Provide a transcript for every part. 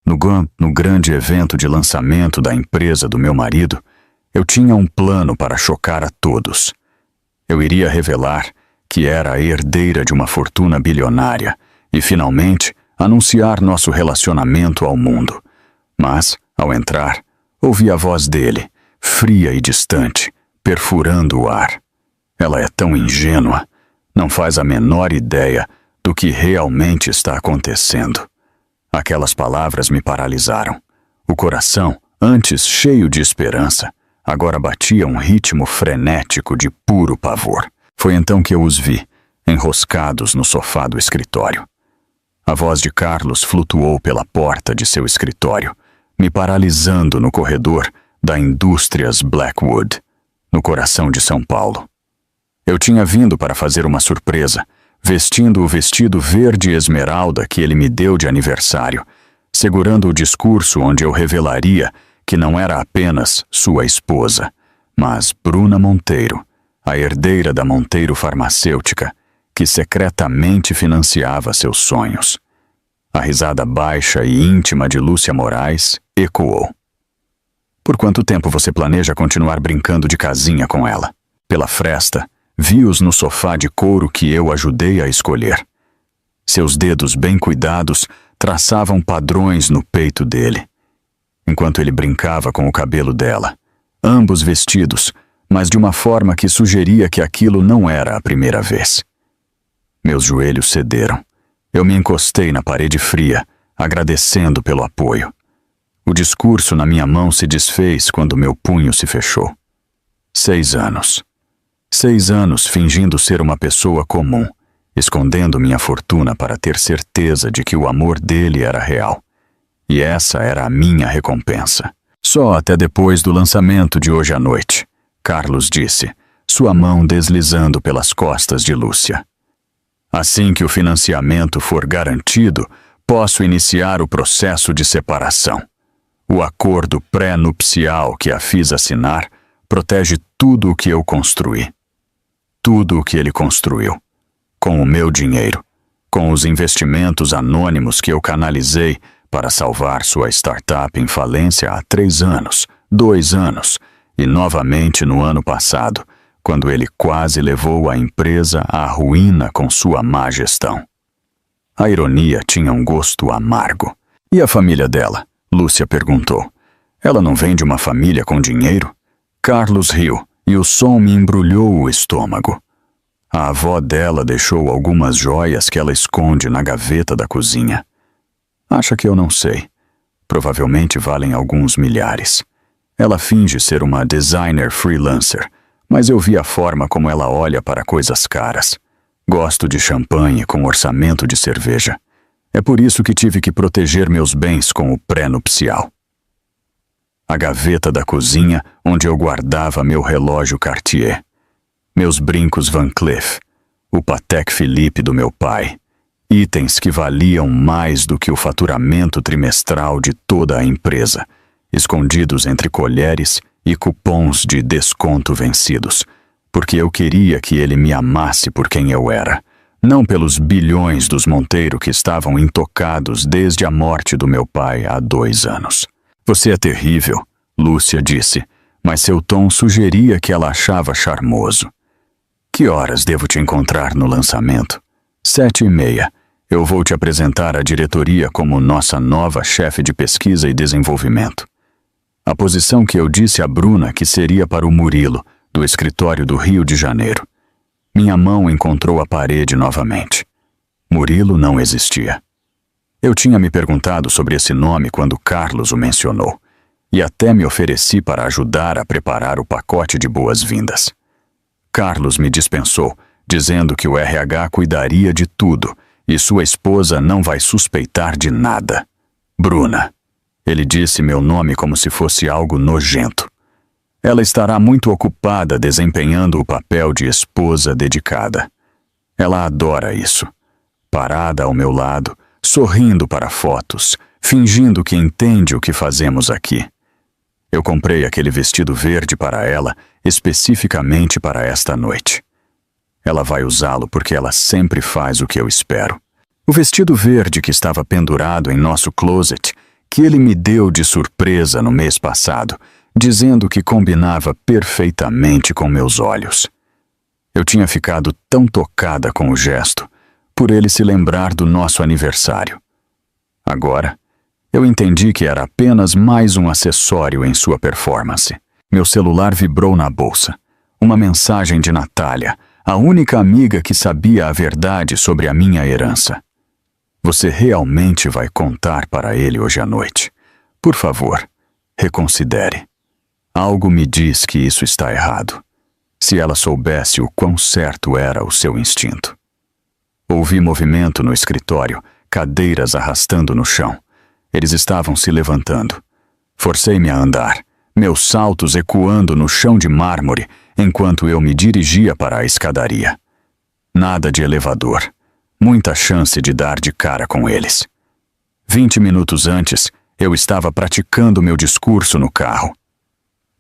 No grande evento de lançamento da empresa do meu marido, eu tinha um plano para chocar a todos. Eu iria revelar que era a herdeira de uma fortuna bilionária e, finalmente, anunciar nosso relacionamento ao mundo. Mas, ao entrar, ouvi a voz dele, fria e distante, perfurando o ar. Ela é tão ingênua, não faz a menor ideia do que realmente está acontecendo. Aquelas palavras me paralisaram. O coração, antes cheio de esperança, agora batia um ritmo frenético de puro pavor. Foi então que eu os vi, enroscados no sofá do escritório. A voz de Carlos flutuou pela porta de seu escritório, me paralisando no corredor da Indústrias Blackwood, no coração de São Paulo. Eu tinha vindo para fazer uma surpresa, vestindo o vestido verde esmeralda que ele me deu de aniversário, segurando o discurso onde eu revelaria que não era apenas sua esposa, mas Bruna Monteiro, a herdeira da Monteiro Farmacêutica, que secretamente financiava seus sonhos. A risada baixa e íntima de Lúcia Moraes ecoou. Por quanto tempo você planeja continuar brincando de casinha com ela? Pela fresta, vi-os no sofá de couro que eu ajudei a escolher. Seus dedos bem cuidados traçavam padrões no peito dele, enquanto ele brincava com o cabelo dela, ambos vestidos, mas de uma forma que sugeria que aquilo não era a primeira vez. Meus joelhos cederam. Eu me encostei na parede fria, agradecendo pelo apoio. O discurso na minha mão se desfez quando meu punho se fechou. 6 anos. 6 anos fingindo ser uma pessoa comum, escondendo minha fortuna para ter certeza de que o amor dele era real. E essa era a minha recompensa. Só até depois do lançamento de hoje à noite, Carlos disse, sua mão deslizando pelas costas de Lúcia. Assim que o financiamento for garantido, posso iniciar o processo de separação. O acordo pré-nupcial que a fiz assinar protege tudo o que eu construí. Tudo o que ele construiu. Com o meu dinheiro. Com os investimentos anônimos que eu canalizei para salvar sua startup em falência há 3 anos, 2 anos, e novamente no ano passado, quando ele quase levou a empresa à ruína com sua má gestão. A ironia tinha um gosto amargo. E a família dela? Lúcia perguntou. Ela não vem de uma família com dinheiro? Carlos riu, e o som me embrulhou o estômago. A avó dela deixou algumas joias que ela esconde na gaveta da cozinha. Acha que eu não sei. Provavelmente valem alguns milhares. Ela finge ser uma designer freelancer, mas eu vi a forma como ela olha para coisas caras. Gosto de champanhe com orçamento de cerveja. É por isso que tive que proteger meus bens com o pré-nupcial. A gaveta da cozinha onde eu guardava meu relógio Cartier, meus brincos Van Cleef, o Patek Philippe do meu pai, itens que valiam mais do que o faturamento trimestral de toda a empresa, escondidos entre colheres e cupons de desconto vencidos, porque eu queria que ele me amasse por quem eu era, não pelos bilhões dos Monteiro que estavam intocados desde a morte do meu pai há 2 anos. Você é terrível, Lúcia disse, mas seu tom sugeria que ela achava charmoso. Que horas devo te encontrar no lançamento? 7h30. Eu vou te apresentar à diretoria como nossa nova chefe de pesquisa e desenvolvimento. A posição que eu disse a Bruna que seria para o Murilo, do escritório do Rio de Janeiro. Minha mão encontrou a parede novamente. Murilo não existia. Eu tinha me perguntado sobre esse nome quando Carlos o mencionou, e até me ofereci para ajudar a preparar o pacote de boas-vindas. Carlos me dispensou, dizendo que o RH cuidaria de tudo e sua esposa não vai suspeitar de nada. Bruna. Ele disse meu nome como se fosse algo nojento. Ela estará muito ocupada desempenhando o papel de esposa dedicada. Ela adora isso. Parada ao meu lado, sorrindo para fotos, fingindo que entende o que fazemos aqui. Eu comprei aquele vestido verde para ela, especificamente para esta noite. Ela vai usá-lo porque ela sempre faz o que eu espero. O vestido verde que estava pendurado em nosso closet, que ele me deu de surpresa no mês passado, dizendo que combinava perfeitamente com meus olhos. Eu tinha ficado tão tocada com o gesto, por ele se lembrar do nosso aniversário. Agora, eu entendi que era apenas mais um acessório em sua performance. Meu celular vibrou na bolsa. Uma mensagem de Natália, a única amiga que sabia a verdade sobre a minha herança. Você realmente vai contar para ele hoje à noite. Por favor, reconsidere. Algo me diz que isso está errado. Se ela soubesse o quão certo era o seu instinto. Ouvi movimento no escritório, cadeiras arrastando no chão. Eles estavam se levantando. Forcei-me a andar, meus saltos ecoando no chão de mármore enquanto eu me dirigia para a escadaria. Nada de elevador. Muita chance de dar de cara com eles. 20 minutos antes, eu estava praticando meu discurso no carro.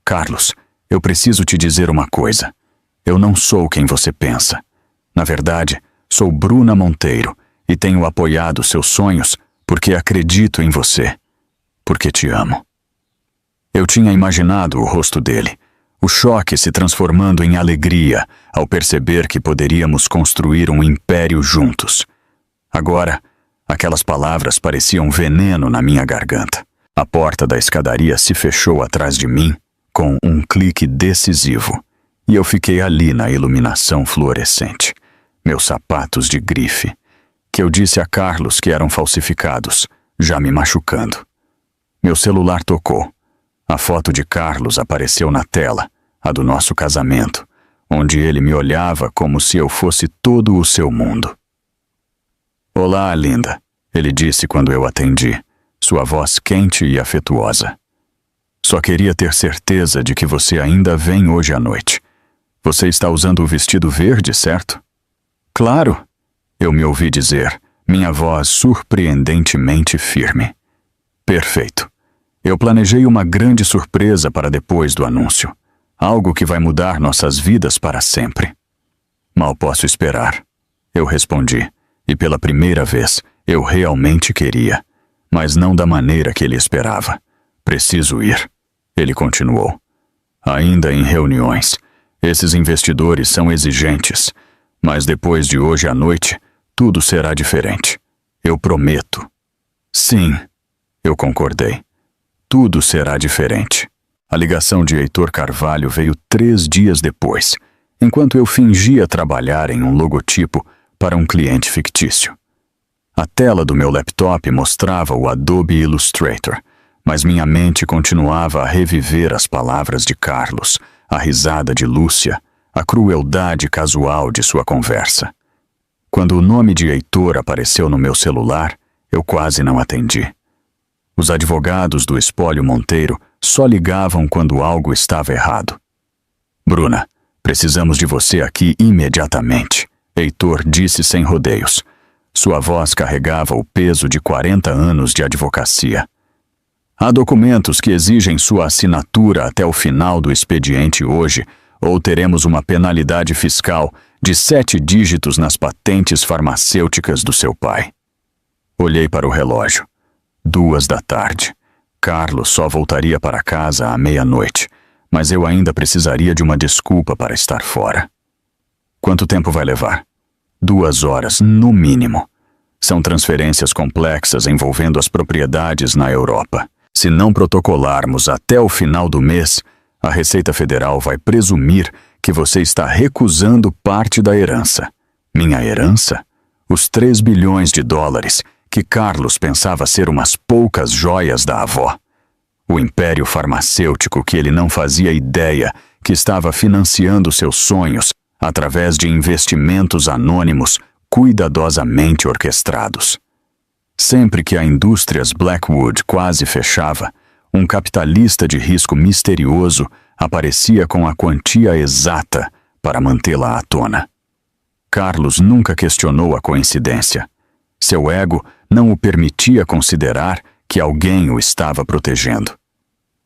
Carlos, eu preciso te dizer uma coisa. Eu não sou quem você pensa. Na verdade, sou Bruna Monteiro e tenho apoiado seus sonhos porque acredito em você. Porque te amo. Eu tinha imaginado o rosto dele, o choque se transformando em alegria ao perceber que poderíamos construir um império juntos. Agora, aquelas palavras pareciam veneno na minha garganta. A porta da escadaria se fechou atrás de mim com um clique decisivo, e eu fiquei ali na iluminação fluorescente, meus sapatos de grife, que eu disse a Carlos que eram falsificados, já me machucando. Meu celular tocou. A foto de Carlos apareceu na tela, a do nosso casamento, onde ele me olhava como se eu fosse todo o seu mundo. Olá, linda, ele disse quando eu atendi, sua voz quente e afetuosa. Só queria ter certeza de que você ainda vem hoje à noite. Você está usando o vestido verde, certo? Claro, eu me ouvi dizer, minha voz surpreendentemente firme. Perfeito. Eu planejei uma grande surpresa para depois do anúncio. Algo que vai mudar nossas vidas para sempre. Mal posso esperar. Eu respondi, e pela primeira vez, eu realmente queria, mas não da maneira que ele esperava. Preciso ir. Ele continuou. Ainda em reuniões, esses investidores são exigentes, mas depois de hoje à noite, tudo será diferente. Eu prometo. Sim, eu concordei. Tudo será diferente. A ligação de Heitor Carvalho veio 3 dias depois, enquanto eu fingia trabalhar em um logotipo para um cliente fictício. A tela do meu laptop mostrava o Adobe Illustrator, mas minha mente continuava a reviver as palavras de Carlos, a risada de Lúcia, a crueldade casual de sua conversa. Quando o nome de Heitor apareceu no meu celular, eu quase não atendi. Os advogados do Espólio Monteiro só ligavam quando algo estava errado. Bruna, precisamos de você aqui imediatamente, Heitor disse sem rodeios. Sua voz carregava o peso de 40 anos de advocacia. Há documentos que exigem sua assinatura até o final do expediente hoje, ou teremos uma penalidade fiscal de 7 dígitos nas patentes farmacêuticas do seu pai. Olhei para o relógio. 2 da tarde. Carlos só voltaria para casa à meia-noite, mas eu ainda precisaria de uma desculpa para estar fora. Quanto tempo vai levar? 2 horas, no mínimo. São transferências complexas envolvendo as propriedades na Europa. Se não protocolarmos até o final do mês, a Receita Federal vai presumir que você está recusando parte da herança. Minha herança? Os 3 bilhões de dólares que Carlos pensava ser umas poucas joias da avó. O império farmacêutico que ele não fazia ideia que estava financiando seus sonhos através de investimentos anônimos cuidadosamente orquestrados. Sempre que a Indústrias Blackwood quase fechava, um capitalista de risco misterioso aparecia com a quantia exata para mantê-la à tona. Carlos nunca questionou a coincidência. Seu ego não o permitia considerar que alguém o estava protegendo.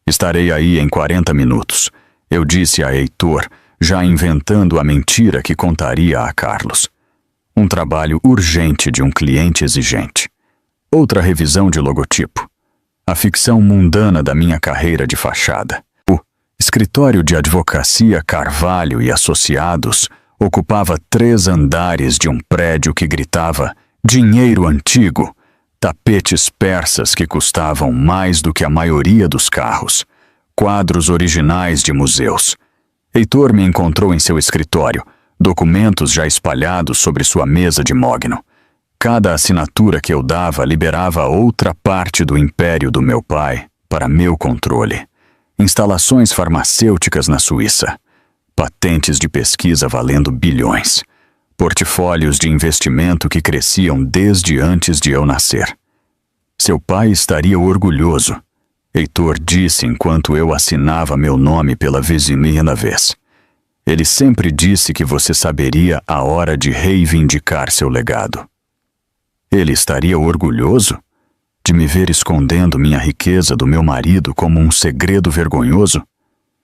Estarei aí em 40 minutos, eu disse a Heitor, já inventando a mentira que contaria a Carlos. Um trabalho urgente de um cliente exigente. Outra revisão de logotipo. a ficção mundana da minha carreira de fachada. O escritório de advocacia Carvalho e Associados ocupava 3 andares de um prédio que gritava dinheiro antigo, tapetes persas que custavam mais do que a maioria dos carros, quadros originais de museus. Heitor me encontrou em seu escritório, documentos já espalhados sobre sua mesa de mogno. Cada assinatura que eu dava liberava outra parte do império do meu pai para meu controle. Instalações farmacêuticas na Suíça, patentes de pesquisa valendo bilhões, portfólios de investimento que cresciam desde antes de eu nascer. Seu pai estaria orgulhoso, Heitor disse enquanto eu assinava meu nome pela 20ª vez. Ele sempre disse que você saberia a hora de reivindicar seu legado. Ele estaria orgulhoso de me ver escondendo minha riqueza do meu marido como um segredo vergonhoso,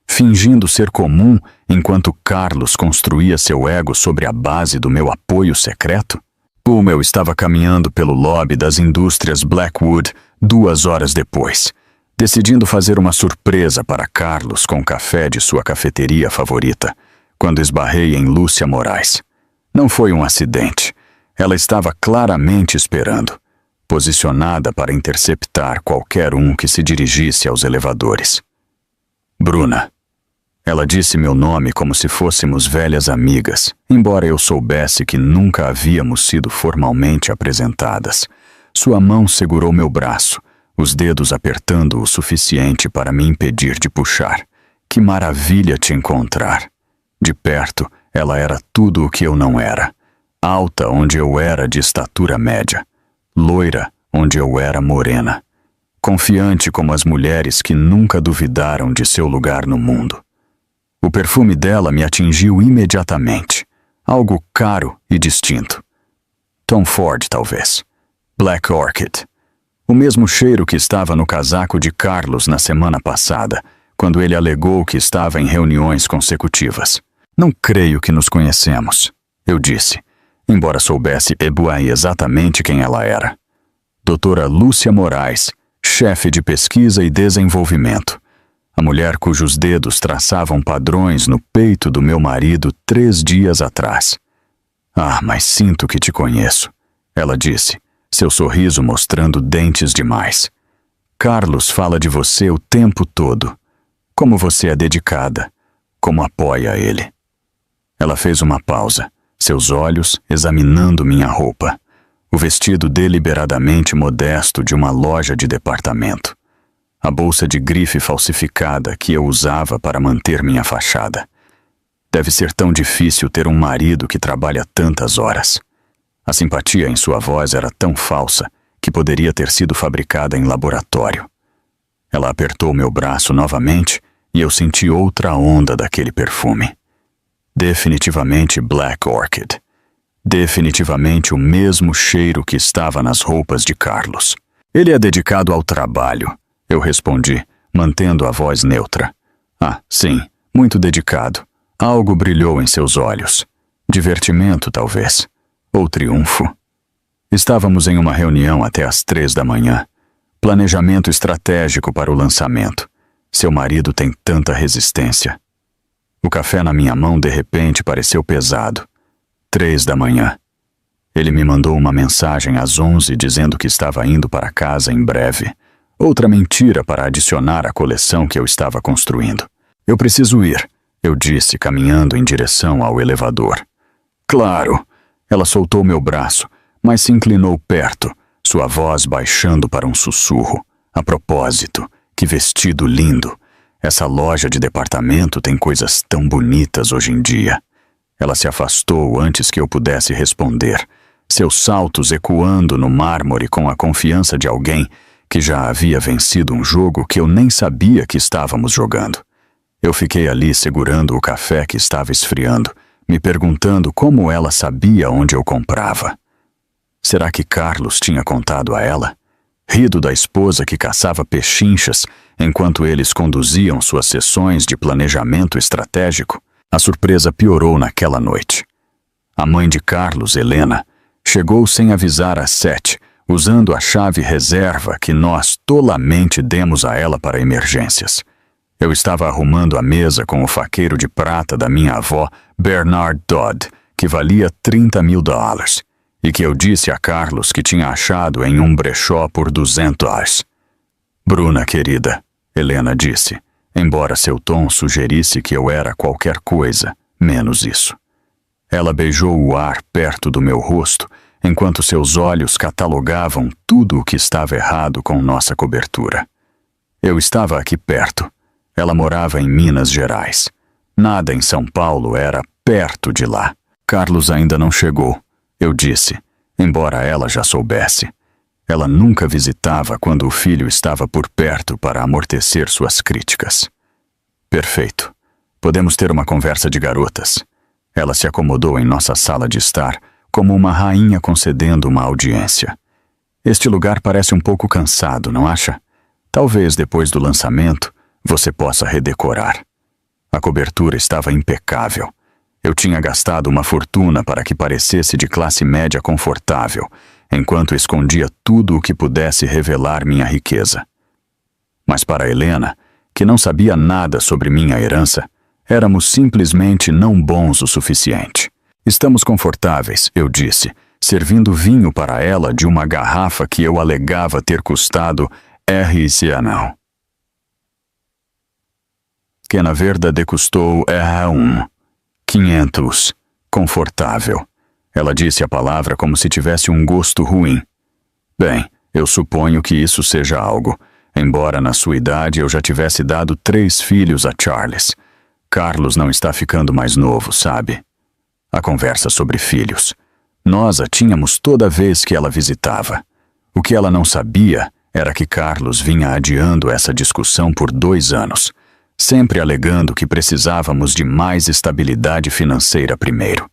fingindo ser comum enquanto Carlos construía seu ego sobre a base do meu apoio secreto? Como eu estava caminhando pelo lobby das indústrias Blackwood 2 horas depois, decidindo fazer uma surpresa para Carlos com o café de sua cafeteria favorita, quando esbarrei em Lúcia Moraes. Não foi um acidente. Ela estava claramente esperando, posicionada para interceptar qualquer um que se dirigisse aos elevadores. Bruna. Ela disse meu nome como se fôssemos velhas amigas, embora eu soubesse que nunca havíamos sido formalmente apresentadas. Sua mão segurou meu braço, os dedos apertando o suficiente para me impedir de puxar. Que maravilha te encontrar. De perto, ela era tudo o que eu não era. Alta onde eu era de estatura média. Loira onde eu era morena. Confiante como as mulheres que nunca duvidaram de seu lugar no mundo. O perfume dela me atingiu imediatamente. Algo caro e distinto. Tom Ford, talvez. Black Orchid. O mesmo cheiro que estava no casaco de Carlos na semana passada, quando ele alegou que estava em reuniões consecutivas. Não creio que nos conhecemos, eu disse, embora soubesse exatamente quem ela era. Doutora Lúcia Moraes, chefe de pesquisa e desenvolvimento. A mulher cujos dedos traçavam padrões no peito do meu marido 3 dias atrás. Ah, mas sinto que te conheço, ela disse, seu sorriso mostrando dentes demais. Carlos fala de você o tempo todo. Como você é dedicada, como apoia ele. Ela fez uma pausa, seus olhos examinando minha roupa, o vestido deliberadamente modesto de uma loja de departamento, a bolsa de grife falsificada que eu usava para manter minha fachada. Deve ser tão difícil ter um marido que trabalha tantas horas. A simpatia em sua voz era tão falsa que poderia ter sido fabricada em laboratório. Ela apertou meu braço novamente e eu senti outra onda daquele perfume. Definitivamente Black Orchid. Definitivamente o mesmo cheiro que estava nas roupas de Carlos. Ele é dedicado ao trabalho, eu respondi, mantendo a voz neutra. Ah, sim, muito dedicado. Algo brilhou em seus olhos. Divertimento, talvez. Ou triunfo. Estávamos em uma reunião até às 3 da manhã. Planejamento estratégico para o lançamento. Seu marido tem tanta resistência. O café na minha mão de repente pareceu pesado. 3 da manhã. Ele me mandou uma mensagem às 11 dizendo que estava indo para casa em breve. Outra mentira para adicionar à coleção que eu estava construindo. Eu preciso ir, eu disse, caminhando em direção ao elevador. Claro. Ela soltou meu braço, mas se inclinou perto, sua voz baixando para um sussurro. A propósito, que vestido lindo. Essa loja de departamento tem coisas tão bonitas hoje em dia. Ela se afastou antes que eu pudesse responder, seus saltos ecoando no mármore com a confiança de alguém que já havia vencido um jogo que eu nem sabia que estávamos jogando. Eu fiquei ali segurando o café que estava esfriando, me perguntando como ela sabia onde eu comprava. Será que Carlos tinha contado a ela? Rido da esposa que caçava pechinchas enquanto eles conduziam suas sessões de planejamento estratégico? A surpresa piorou naquela noite. A mãe de Carlos, Helena, chegou sem avisar às 7, usando a chave reserva que nós tolamente demos a ela para emergências. Eu estava arrumando a mesa com o faqueiro de prata da minha avó, Bernard Dodd, que valia $30.000, e que eu disse a Carlos que tinha achado em um brechó por $200. Bruna, querida, Helena disse, embora seu tom sugerisse que eu era qualquer coisa, menos isso. Ela beijou o ar perto do meu rosto, enquanto seus olhos catalogavam tudo o que estava errado com nossa cobertura. Eu estava aqui perto. Ela morava em Minas Gerais. Nada em São Paulo era perto de lá. Carlos ainda não chegou, eu disse, embora ela já soubesse. Ela nunca visitava quando o filho estava por perto para amortecer suas críticas. Perfeito. Podemos ter uma conversa de garotas. Ela se acomodou em nossa sala de estar, como uma rainha concedendo uma audiência. Este lugar parece um pouco cansado, não acha? Talvez depois do lançamento você possa redecorar. A cobertura estava impecável. Eu tinha gastado uma fortuna para que parecesse de classe média confortável, enquanto escondia tudo o que pudesse revelar minha riqueza. Mas para Helena, que não sabia nada sobre minha herança, éramos simplesmente não bons o suficiente. Estamos confortáveis, eu disse, servindo vinho para ela de uma garrafa que eu alegava ter custado R$1. Que na verdade custou R$1. 500. Confortável. Ela disse a palavra como se tivesse um gosto ruim. Bem, eu suponho que isso seja algo, embora na sua idade eu já tivesse dado 3 filhos a Charles. Carlos não está ficando mais novo, sabe? A conversa sobre filhos. Nós a tínhamos toda vez que ela visitava. O que ela não sabia era que Carlos vinha adiando essa discussão por 2 anos, sempre alegando que precisávamos de mais estabilidade financeira primeiro.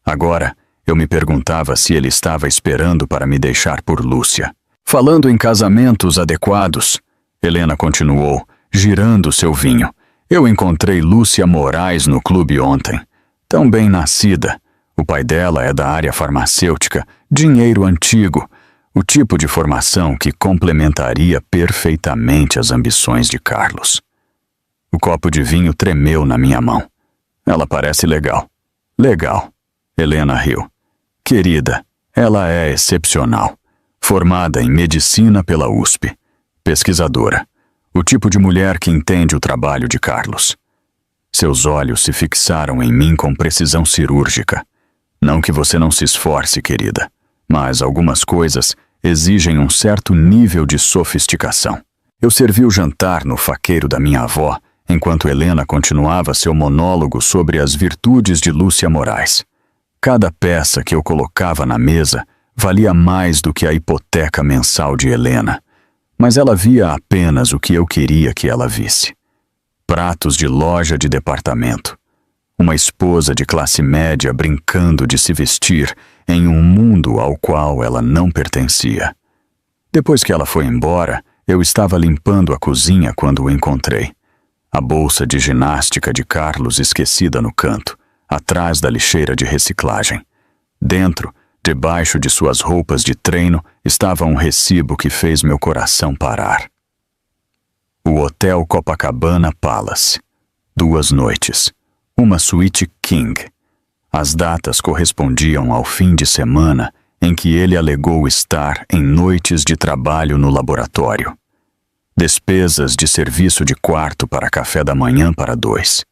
Agora, eu me perguntava se ele estava esperando para me deixar por Lúcia. Falando em casamentos adequados, Helena continuou, girando seu vinho. Eu encontrei Lúcia Moraes no clube ontem. Tão bem nascida. O pai dela é da área farmacêutica, dinheiro antigo, o tipo de formação que complementaria perfeitamente as ambições de Carlos. O copo de vinho tremeu na minha mão. Ela parece legal. Legal. Helena riu. Querida, ela é excepcional. Formada em medicina pela USP. Pesquisadora. O tipo de mulher que entende o trabalho de Carlos. Seus olhos se fixaram em mim com precisão cirúrgica. Não que você não se esforce, querida, mas algumas coisas exigem um certo nível de sofisticação. Eu servi o jantar no faqueiro da minha avó, enquanto Helena continuava seu monólogo sobre as virtudes de Lúcia Moraes. Cada peça que eu colocava na mesa valia mais do que a hipoteca mensal de Helena, mas ela via apenas o que eu queria que ela visse. Pratos de loja de departamento. Uma esposa de classe média brincando de se vestir em um mundo ao qual ela não pertencia. Depois que ela foi embora, eu estava limpando a cozinha quando o encontrei. A bolsa de ginástica de Carlos esquecida no canto, atrás da lixeira de reciclagem. Dentro, debaixo de suas roupas de treino, estava um recibo que fez meu coração parar. O Hotel Copacabana Palace. 2 noites. Uma suíte king. As datas correspondiam ao fim de semana em que ele alegou estar em noites de trabalho no laboratório. Despesas de serviço de quarto para café da manhã para 2.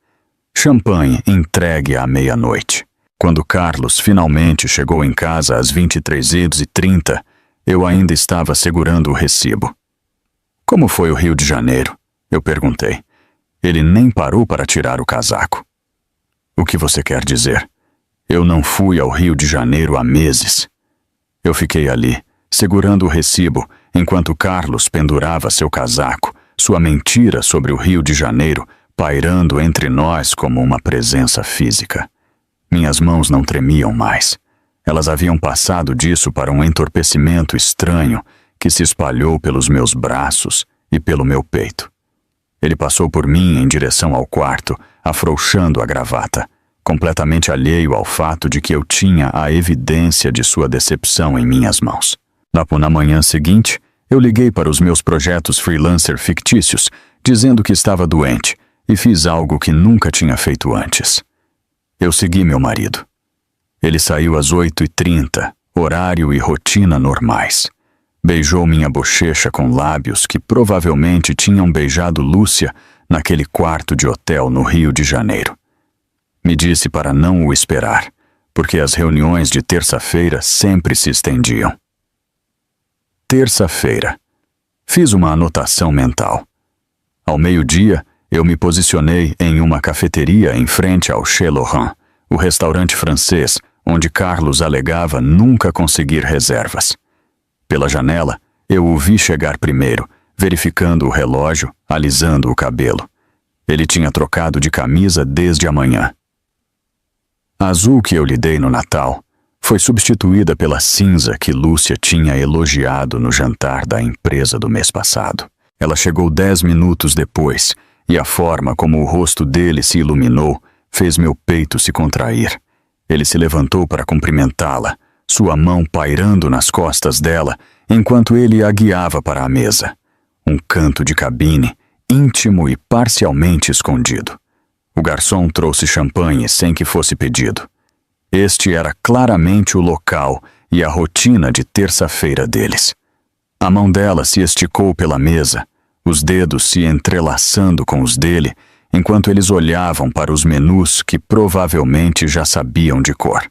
Champanhe entregue à meia-noite. Quando Carlos finalmente chegou em casa às 23h30, eu ainda estava segurando o recibo. Como foi o Rio de Janeiro? Eu perguntei. Ele nem parou para tirar o casaco. O que você quer dizer? Eu não fui ao Rio de Janeiro há meses. Eu fiquei ali, segurando o recibo, enquanto Carlos pendurava seu casaco, sua mentira sobre o Rio de Janeiro pairando entre nós como uma presença física. Minhas mãos não tremiam mais. Elas haviam passado disso para um entorpecimento estranho que se espalhou pelos meus braços e pelo meu peito. Ele passou por mim em direção ao quarto, afrouxando a gravata, completamente alheio ao fato de que eu tinha a evidência de sua decepção em minhas mãos. Na manhã seguinte, eu liguei para os meus projetos freelancer fictícios, dizendo que estava doente, e fiz algo que nunca tinha feito antes. Eu segui meu marido. Ele saiu às 8h30, horário e rotina normais. Beijou minha bochecha com lábios que provavelmente tinham beijado Lúcia naquele quarto de hotel no Rio de Janeiro. Me disse para não o esperar, porque as reuniões de terça-feira sempre se estendiam. Terça-feira. Fiz uma anotação mental. Ao meio-dia, eu me posicionei em uma cafeteria em frente ao Chez Laurent, o restaurante francês onde Carlos alegava nunca conseguir reservas. Pela janela, eu o vi chegar primeiro, verificando o relógio, alisando o cabelo. Ele tinha trocado de camisa desde a manhã. A azul que eu lhe dei no Natal foi substituída pela cinza que Lúcia tinha elogiado no jantar da empresa do mês passado. Ela chegou 10 minutos depois, e a forma como o rosto dele se iluminou fez meu peito se contrair. Ele se levantou para cumprimentá-la, sua mão pairando nas costas dela, enquanto ele a guiava para a mesa. Um canto de cabine, íntimo e parcialmente escondido. O garçom trouxe champanhe sem que fosse pedido. Este era claramente o local e a rotina de terça-feira deles. A mão dela se esticou pela mesa, os dedos se entrelaçando com os dele, enquanto eles olhavam para os menus que provavelmente já sabiam de cor.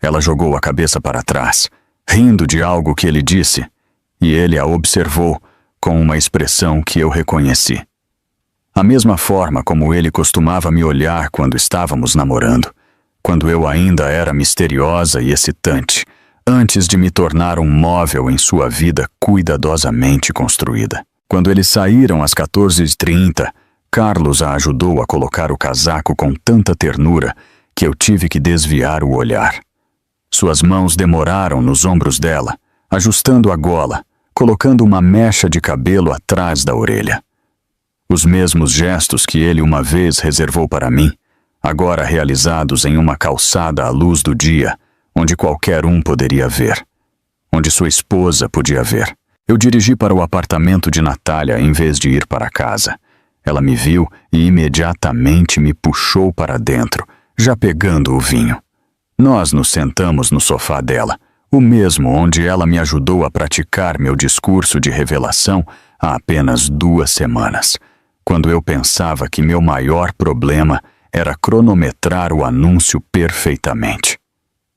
Ela jogou a cabeça para trás, rindo de algo que ele disse, e ele a observou com uma expressão que eu reconheci. A mesma forma como ele costumava me olhar quando estávamos namorando, quando eu ainda era misteriosa e excitante, antes de me tornar um móvel em sua vida cuidadosamente construída. Quando eles saíram às 14h30, Carlos a ajudou a colocar o casaco com tanta ternura que eu tive que desviar o olhar. Suas mãos demoraram nos ombros dela, ajustando a gola, colocando uma mecha de cabelo atrás da orelha. Os mesmos gestos que ele uma vez reservou para mim, agora realizados em uma calçada à luz do dia, onde qualquer um poderia ver, onde sua esposa podia ver. Eu dirigi para o apartamento de Natália em vez de ir para casa. Ela me viu e imediatamente me puxou para dentro, já pegando o vinho. Nós nos sentamos no sofá dela, o mesmo onde ela me ajudou a praticar meu discurso de revelação há apenas 2 semanas, quando eu pensava que meu maior problema era cronometrar o anúncio perfeitamente.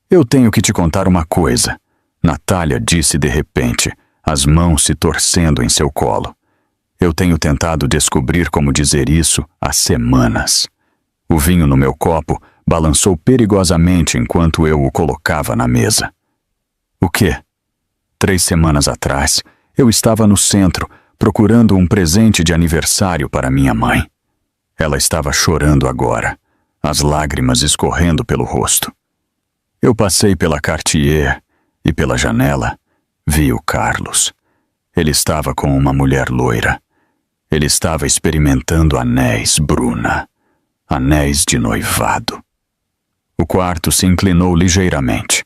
Eu tenho que te contar uma coisa, Natália disse de repente, as mãos se torcendo em seu colo. Eu tenho tentado descobrir como dizer isso há semanas. O vinho no meu copo balançou perigosamente enquanto eu o colocava na mesa. O quê? 3 semanas atrás, eu estava no centro, procurando um presente de aniversário para minha mãe. Ela estava chorando agora, as lágrimas escorrendo pelo rosto. Eu passei pela Cartier e pela janela vi o Carlos. Ele estava com uma mulher loira. Ele estava experimentando anéis, Bruna. Anéis de noivado. O quarto se inclinou ligeiramente.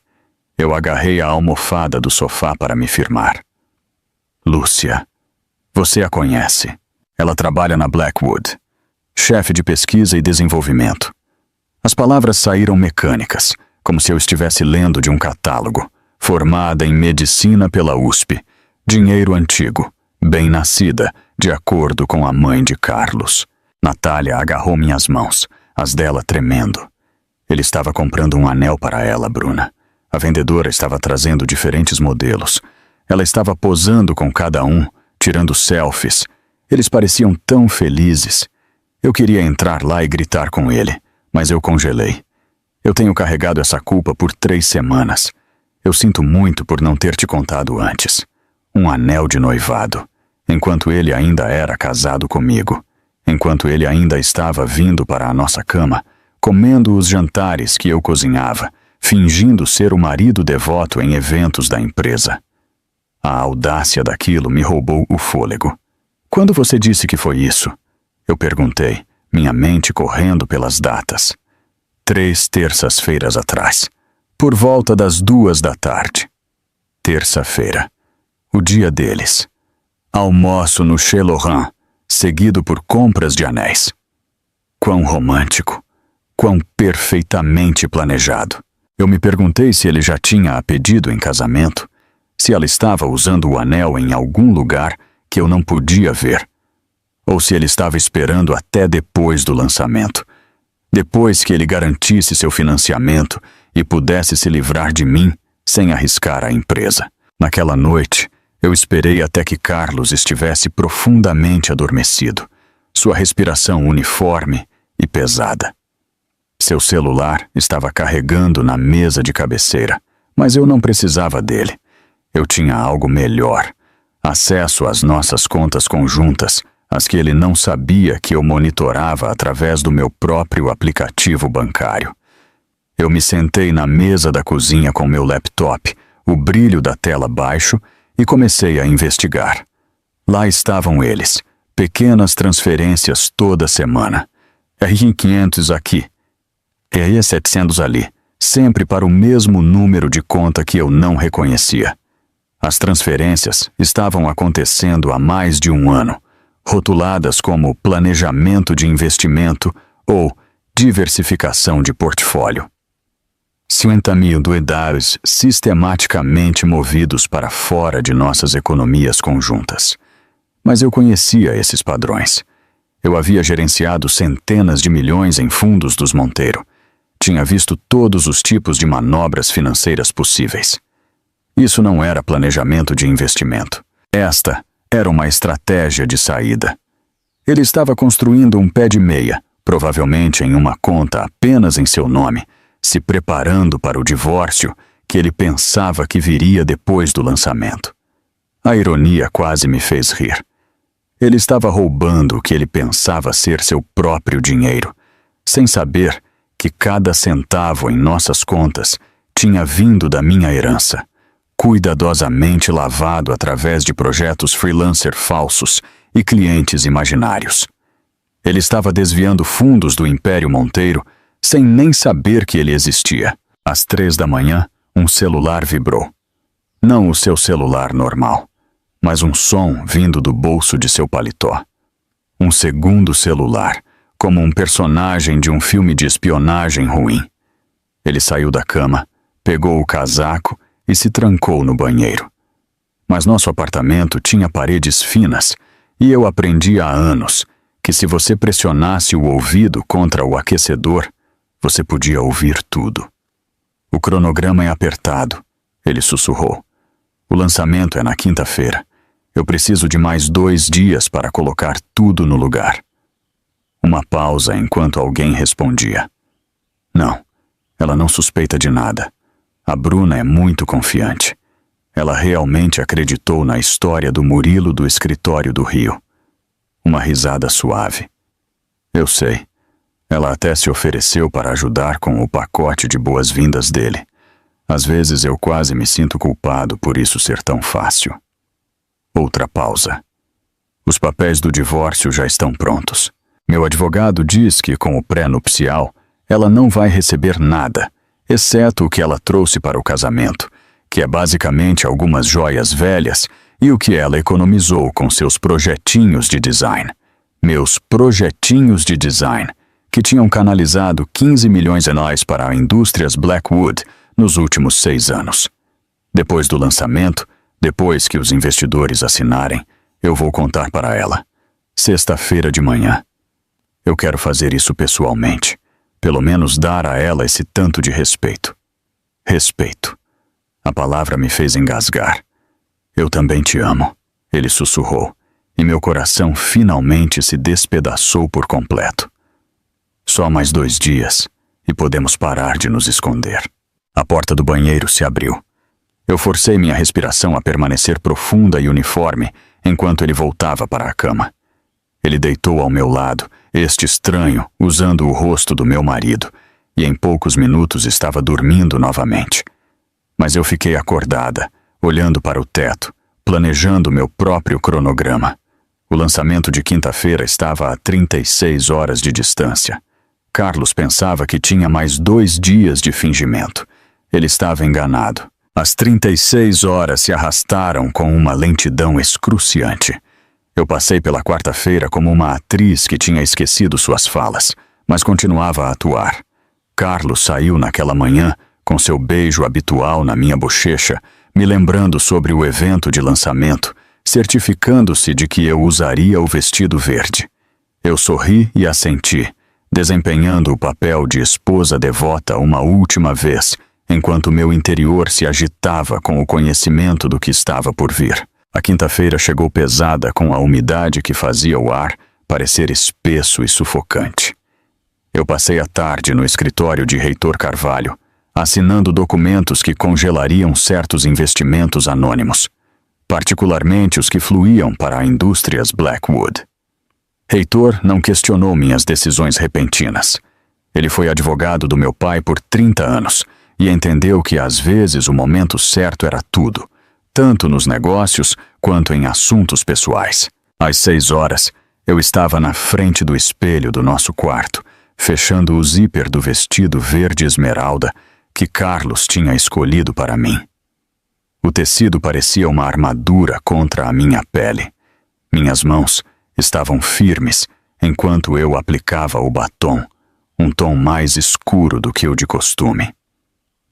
Eu agarrei a almofada do sofá para me firmar. Lúcia, você a conhece. Ela trabalha na Blackwood, chefe de pesquisa e desenvolvimento. As palavras saíram mecânicas, como se eu estivesse lendo de um catálogo. Formada em medicina pela USP, dinheiro antigo, bem-nascida, de acordo com a mãe de Carlos. Natália agarrou minhas mãos, as dela tremendo. Ele estava comprando um anel para ela, Bruna. A vendedora estava trazendo diferentes modelos. Ela estava posando com cada um, tirando selfies. Eles pareciam tão felizes. Eu queria entrar lá e gritar com ele, mas eu congelei. Eu tenho carregado essa culpa por 3 semanas. Eu sinto muito por não ter te contado antes. Um anel de noivado, enquanto ele ainda era casado comigo, enquanto ele ainda estava vindo para a nossa cama, comendo os jantares que eu cozinhava, fingindo ser o marido devoto em eventos da empresa. A audácia daquilo me roubou o fôlego. Quando você disse que foi isso? Eu perguntei, minha mente correndo pelas datas. 3 terças-feiras atrás, por volta das 2 da tarde. terça-feira. O dia deles. Almoço no Chez Laurent, seguido por compras de anéis. Quão romântico, quão perfeitamente planejado. Eu me perguntei se ele já tinha a pedido em casamento, se ela estava usando o anel em algum lugar que eu não podia ver, ou se ele estava esperando até depois do lançamento, depois que ele garantisse seu financiamento e pudesse se livrar de mim sem arriscar a empresa. Naquela noite, eu esperei até que Carlos estivesse profundamente adormecido, sua respiração uniforme e pesada. Seu celular estava carregando na mesa de cabeceira, mas eu não precisava dele. Eu tinha algo melhor, acesso às nossas contas conjuntas, as que ele não sabia que eu monitorava através do meu próprio aplicativo bancário. Eu me sentei na mesa da cozinha com meu laptop, o brilho da tela baixo, e comecei a investigar. Lá estavam eles, pequenas transferências toda semana. R$500 aqui, R$700 ali, sempre para o mesmo número de conta que eu não reconhecia. As transferências estavam acontecendo há mais de um ano, rotuladas como planejamento de investimento ou diversificação de portfólio. 50.000 US$ sistematicamente movidos para fora de nossas economias conjuntas. Mas eu conhecia esses padrões. Eu havia gerenciado centenas de milhões em fundos dos Monteiro. Tinha visto todos os tipos de manobras financeiras possíveis. Isso não era planejamento de investimento. Esta era uma estratégia de saída. Ele estava construindo um pé de meia, provavelmente em uma conta apenas em seu nome, se preparando para o divórcio que ele pensava que viria depois do lançamento. A ironia quase me fez rir. Ele estava roubando o que ele pensava ser seu próprio dinheiro, sem saber que cada centavo em nossas contas tinha vindo da minha herança, cuidadosamente lavado através de projetos freelancer falsos e clientes imaginários. Ele estava desviando fundos do Império Monteiro sem nem saber que ele existia. Às 3 da manhã, um celular vibrou. Não o seu celular normal, mas um som vindo do bolso de seu paletó. Um segundo celular, como um personagem de um filme de espionagem ruim. Ele saiu da cama, pegou o casaco e se trancou no banheiro. Mas nosso apartamento tinha paredes finas e eu aprendi há anos que se você pressionasse o ouvido contra o aquecedor, você podia ouvir tudo. O cronograma é apertado, ele sussurrou. O lançamento é na quinta-feira. Eu preciso de mais 2 dias para colocar tudo no lugar. Uma pausa enquanto alguém respondia. Não, ela não suspeita de nada. A Bruna é muito confiante. Ela realmente acreditou na história do Murilo do escritório do Rio. Uma risada suave. Eu sei. Ela até se ofereceu para ajudar com o pacote de boas-vindas dele. Às vezes eu quase me sinto culpado por isso ser tão fácil. Outra pausa. Os papéis do divórcio já estão prontos. Meu advogado diz que com o pré-nupcial, ela não vai receber nada, exceto o que ela trouxe para o casamento, que é basicamente algumas joias velhas e o que ela economizou com seus projetinhos de design. Meus projetinhos de design, que tinham canalizado 15 milhões anuais para a Indústrias Blackwood nos últimos 6 anos. Depois do lançamento, depois que os investidores assinarem, eu vou contar para ela. Sexta-feira de manhã. Eu quero fazer isso pessoalmente. Pelo menos dar a ela esse tanto de respeito. Respeito. A palavra me fez engasgar. Eu também te amo, ele sussurrou, e meu coração finalmente se despedaçou por completo. Só mais 2 dias, e podemos parar de nos esconder. A porta do banheiro se abriu. Eu forcei minha respiração a permanecer profunda e uniforme enquanto ele voltava para a cama. Ele deitou ao meu lado, este estranho, usando o rosto do meu marido, e em poucos minutos estava dormindo novamente. Mas eu fiquei acordada, olhando para o teto, planejando meu próprio cronograma. O lançamento de quinta-feira estava a 36 horas de distância. Carlos pensava que tinha mais 2 dias de fingimento. Ele estava enganado. As 36 horas se arrastaram com uma lentidão excruciante. Eu passei pela quarta-feira como uma atriz que tinha esquecido suas falas, mas continuava a atuar. Carlos saiu naquela manhã, com seu beijo habitual na minha bochecha, me lembrando sobre o evento de lançamento, certificando-se de que eu usaria o vestido verde. Eu sorri e assenti, desempenhando o papel de esposa devota uma última vez, enquanto meu interior se agitava com o conhecimento do que estava por vir. A quinta-feira chegou pesada com a umidade que fazia o ar parecer espesso e sufocante. Eu passei a tarde no escritório de Reitor Carvalho, assinando documentos que congelariam certos investimentos anônimos, particularmente os que fluíam para a Indústrias Blackwood. Reitor não questionou minhas decisões repentinas. Ele foi advogado do meu pai por 30 anos e entendeu que às vezes o momento certo era tudo, tanto nos negócios quanto em assuntos pessoais. Às 6 horas, eu estava na frente do espelho do nosso quarto, fechando o zíper do vestido verde esmeralda que Carlos tinha escolhido para mim. O tecido parecia uma armadura contra a minha pele. Minhas mãos estavam firmes enquanto eu aplicava o batom, um tom mais escuro do que o de costume.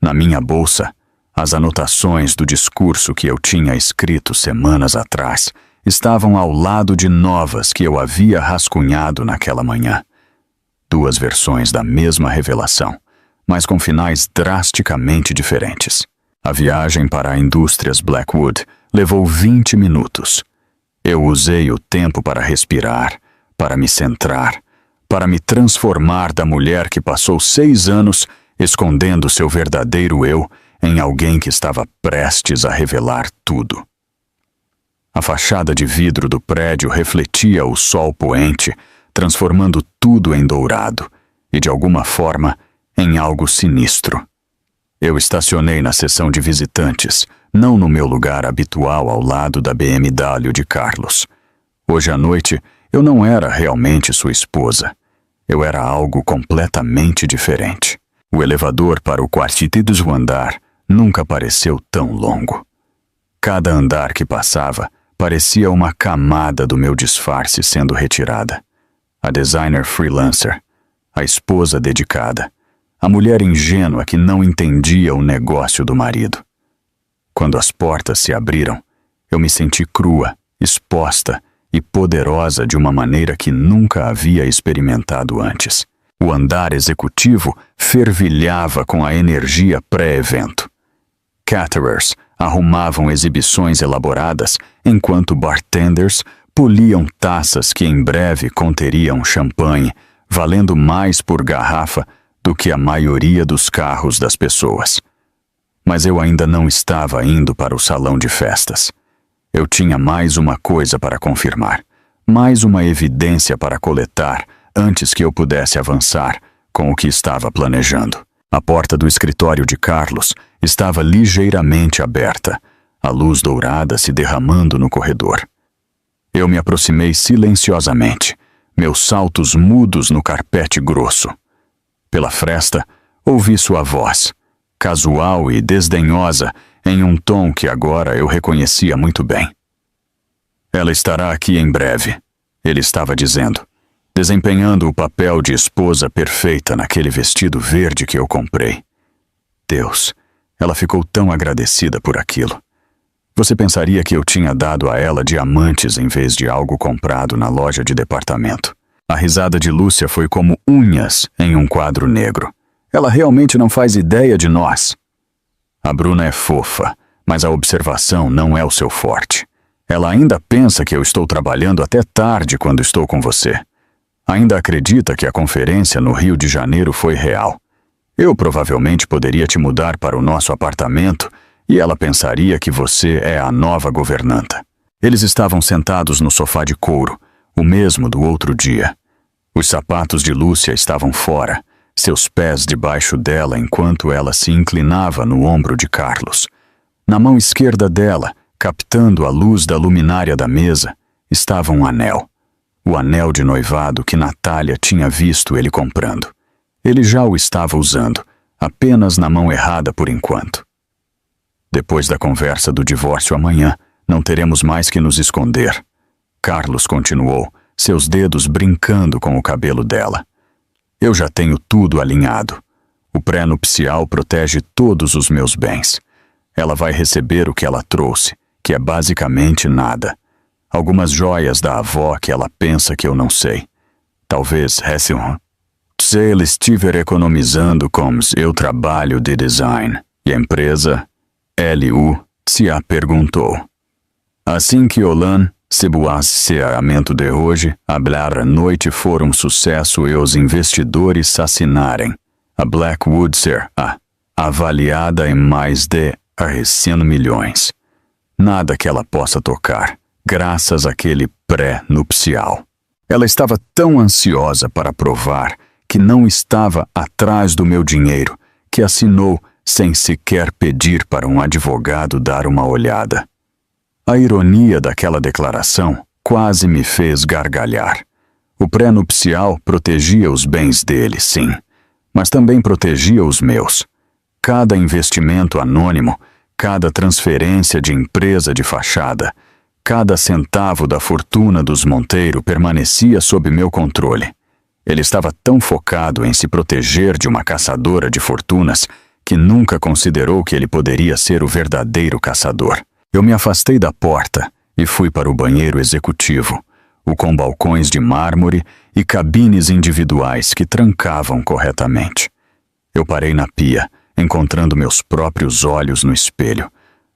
Na minha bolsa, as anotações do discurso que eu tinha escrito semanas atrás estavam ao lado de novas que eu havia rascunhado naquela manhã. 2 versões da mesma revelação, mas com finais drasticamente diferentes. A viagem para a Indústrias Blackwood levou 20 minutos. Eu usei o tempo para respirar, para me centrar, para me transformar da mulher que passou 6 anos escondendo seu verdadeiro eu em alguém que estava prestes a revelar tudo. A fachada de vidro do prédio refletia o sol poente, transformando tudo em dourado e, de alguma forma, em algo sinistro. Eu estacionei na seção de visitantes, não no meu lugar habitual ao lado da BMW de Carlos. Hoje à noite, eu não era realmente sua esposa. Eu era algo completamente diferente. O elevador para o quarto andar nunca pareceu tão longo. Cada andar que passava parecia uma camada do meu disfarce sendo retirada. A designer freelancer, a esposa dedicada, a mulher ingênua que não entendia o negócio do marido. Quando as portas se abriram, eu me senti crua, exposta e poderosa de uma maneira que nunca havia experimentado antes. O andar executivo fervilhava com a energia pré-evento. Caterers arrumavam exibições elaboradas, enquanto bartenders poliam taças que em breve conteriam champanhe, valendo mais por garrafa do que a maioria dos carros das pessoas. Mas eu ainda não estava indo para o salão de festas. Eu tinha mais uma coisa para confirmar, mais uma evidência para coletar antes que eu pudesse avançar com o que estava planejando. A porta do escritório de Carlos estava ligeiramente aberta, a luz dourada se derramando no corredor. Eu me aproximei silenciosamente, meus saltos mudos no carpete grosso. Pela fresta, ouvi sua voz, casual e desdenhosa, em um tom que agora eu reconhecia muito bem. Ela estará aqui em breve, ele estava dizendo, desempenhando o papel de esposa perfeita naquele vestido verde que eu comprei. Deus, ela ficou tão agradecida por aquilo. Você pensaria que eu tinha dado a ela diamantes em vez de algo comprado na loja de departamento. A risada de Lúcia foi como unhas em um quadro negro. Ela realmente não faz ideia de nós. A Bruna é fofa, mas a observação não é o seu forte. Ela ainda pensa que eu estou trabalhando até tarde quando estou com você. Ainda acredita que a conferência no Rio de Janeiro foi real. Eu provavelmente poderia te mudar para o nosso apartamento e ela pensaria que você é a nova governanta. Eles estavam sentados no sofá de couro, o mesmo do outro dia. Os sapatos de Lúcia estavam fora, seus pés debaixo dela enquanto ela se inclinava no ombro de Carlos. Na mão esquerda dela, captando a luz da luminária da mesa, estava um anel. O anel de noivado que Natália tinha visto ele comprando. Ele já o estava usando, apenas na mão errada por enquanto. Depois da conversa do divórcio amanhã, não teremos mais que nos esconder. Carlos continuou, seus dedos brincando com o cabelo dela. Eu já tenho tudo alinhado. O pré-nupcial protege todos os meus bens. Ela vai receber o que ela trouxe, que é basicamente nada. Algumas joias da avó que ela pensa que eu não sei. Talvez se ele estiver economizando como eu trabalho de design. E a empresa, LU, se a perguntou. Assim que Olan, se boaceamento de hoje, hablar à noite for um sucesso e os investidores se assinarem. A Blackwood ser avaliada em mais de 100 milhões. Nada que ela possa tocar, graças àquele pré-nupcial. Ela estava tão ansiosa para provar que não estava atrás do meu dinheiro, que assinou sem sequer pedir para um advogado dar uma olhada. A ironia daquela declaração quase me fez gargalhar. O pré-nupcial protegia os bens dele, sim, mas também protegia os meus. Cada investimento anônimo, cada transferência de empresa de fachada, cada centavo da fortuna dos Monteiro permanecia sob meu controle. Ele estava tão focado em se proteger de uma caçadora de fortunas que nunca considerou que ele poderia ser o verdadeiro caçador. Eu me afastei da porta e fui para o banheiro executivo, o com balcões de mármore e cabines individuais que trancavam corretamente. Eu parei na pia, encontrando meus próprios olhos no espelho.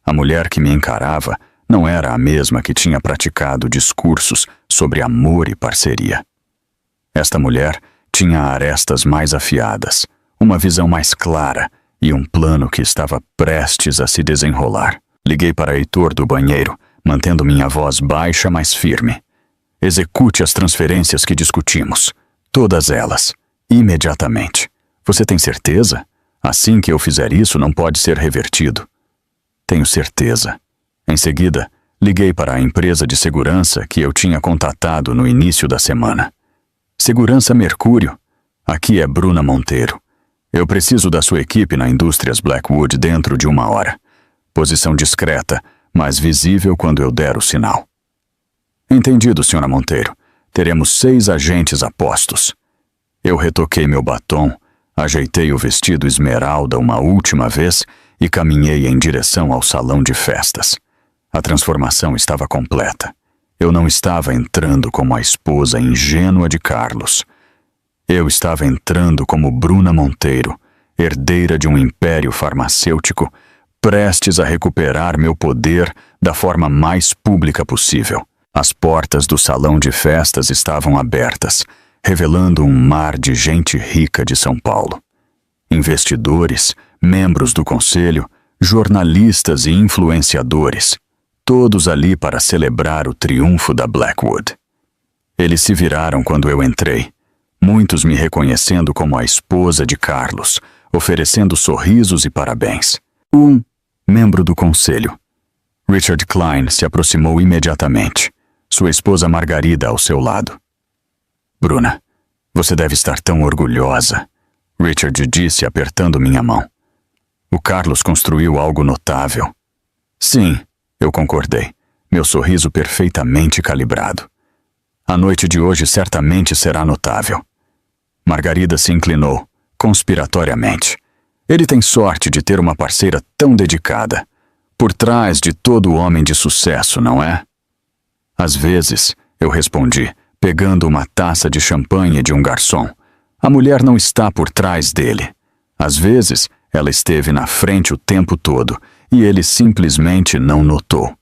A mulher que me encarava não era a mesma que tinha praticado discursos sobre amor e parceria. Esta mulher tinha arestas mais afiadas, uma visão mais clara e um plano que estava prestes a se desenrolar. Liguei para Heitor do banheiro, mantendo minha voz baixa, mas firme. Execute as transferências que discutimos. Todas elas. Imediatamente. Você tem certeza? Assim que eu fizer isso, não pode ser revertido. Tenho certeza. Em seguida, liguei para a empresa de segurança que eu tinha contatado no início da semana. Segurança Mercúrio. Aqui é Bruna Monteiro. Eu preciso da sua equipe na Indústrias Blackwood dentro de 1 hora. Posição discreta, mas visível quando eu der o sinal. Entendido, Sra. Monteiro. Teremos 6 agentes a postos. Eu retoquei meu batom, ajeitei o vestido esmeralda uma última vez e caminhei em direção ao salão de festas. A transformação estava completa. Eu não estava entrando como a esposa ingênua de Carlos. Eu estava entrando como Bruna Monteiro, herdeira de um império farmacêutico, prestes a recuperar meu poder da forma mais pública possível. As portas do salão de festas estavam abertas, revelando um mar de gente rica de São Paulo. Investidores, membros do conselho, jornalistas e influenciadores, todos ali para celebrar o triunfo da Blackwood. Eles se viraram quando eu entrei, muitos me reconhecendo como a esposa de Carlos, oferecendo sorrisos e parabéns. Um membro do conselho, Richard Klein, se aproximou imediatamente, sua esposa Margarida ao seu lado. Bruna, você deve estar tão orgulhosa, Richard disse apertando minha mão. O Carlos construiu algo notável. Sim, eu concordei, meu sorriso perfeitamente calibrado. A noite de hoje certamente será notável. Margarida se inclinou, conspiratoriamente. Ele tem sorte de ter uma parceira tão dedicada. Por trás de todo homem de sucesso, não é? Às vezes, eu respondi, pegando uma taça de champanhe de um garçom. A mulher não está por trás dele. Às vezes, ela esteve na frente o tempo todo e ele simplesmente não notou.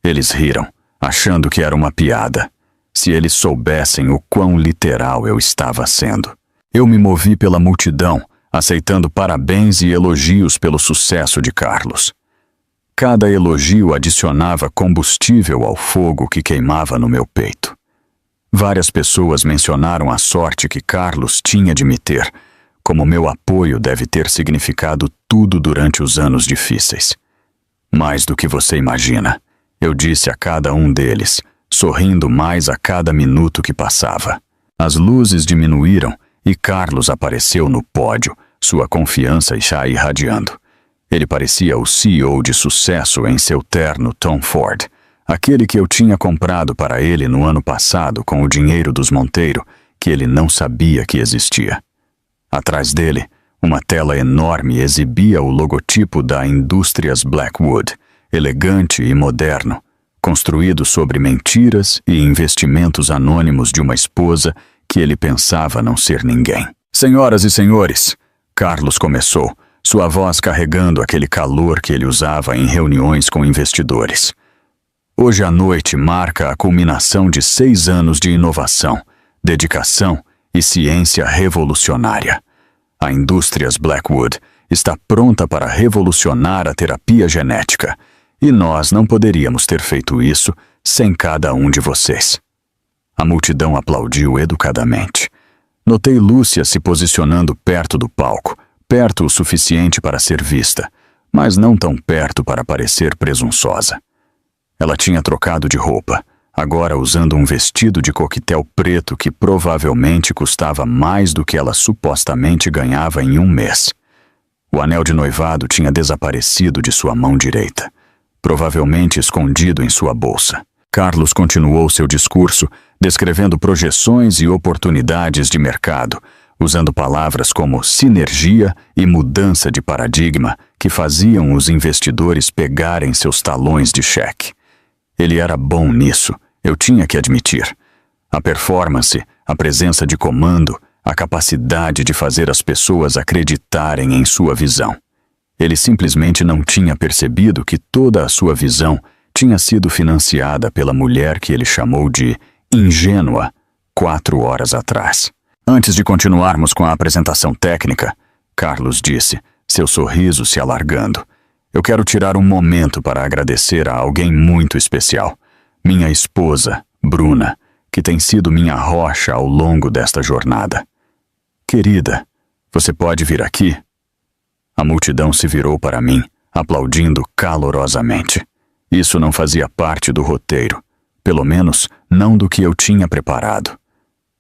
Eles riram, achando que era uma piada. Se eles soubessem o quão literal eu estava sendo. Eu me movi pela multidão, aceitando parabéns e elogios pelo sucesso de Carlos. Cada elogio adicionava combustível ao fogo que queimava no meu peito. Várias pessoas mencionaram a sorte que Carlos tinha de me ter, como meu apoio deve ter significado tudo durante os anos difíceis. Mais do que você imagina, eu disse a cada um deles, sorrindo mais a cada minuto que passava. As luzes diminuíram e Carlos apareceu no pódio, sua confiança já irradiando. Ele parecia o CEO de sucesso em seu terno Tom Ford, aquele que eu tinha comprado para ele no ano passado com o dinheiro dos Monteiro, que ele não sabia que existia. Atrás dele, uma tela enorme exibia o logotipo da Indústrias Blackwood, elegante e moderno, construído sobre mentiras e investimentos anônimos de uma esposa que ele pensava não ser ninguém. Senhoras e senhores, Carlos começou, sua voz carregando aquele calor que ele usava em reuniões com investidores. Hoje à noite marca a culminação de 6 anos de inovação, dedicação e ciência revolucionária. A Indústrias Blackwood está pronta para revolucionar a terapia genética, e nós não poderíamos ter feito isso sem cada um de vocês. A multidão aplaudiu educadamente. Notei Lúcia se posicionando perto do palco, perto o suficiente para ser vista, mas não tão perto para parecer presunçosa. Ela tinha trocado de roupa, agora usando um vestido de coquetel preto que provavelmente custava mais do que ela supostamente ganhava em um mês. O anel de noivado tinha desaparecido de sua mão direita, provavelmente escondido em sua bolsa. Carlos continuou seu discurso, descrevendo projeções e oportunidades de mercado, usando palavras como sinergia e mudança de paradigma que faziam os investidores pegarem seus talões de cheque. Ele era bom nisso, eu tinha que admitir. A performance, a presença de comando, a capacidade de fazer as pessoas acreditarem em sua visão. Ele simplesmente não tinha percebido que toda a sua visão tinha sido financiada pela mulher que ele chamou de ingênua 4 horas atrás. Antes de continuarmos com a apresentação técnica, Carlos disse, seu sorriso se alargando, eu quero tirar um momento para agradecer a alguém muito especial, minha esposa, Bruna, que tem sido minha rocha ao longo desta jornada. Querida, você pode vir aqui? A multidão se virou para mim, aplaudindo calorosamente. Isso não fazia parte do roteiro, pelo menos não do que eu tinha preparado.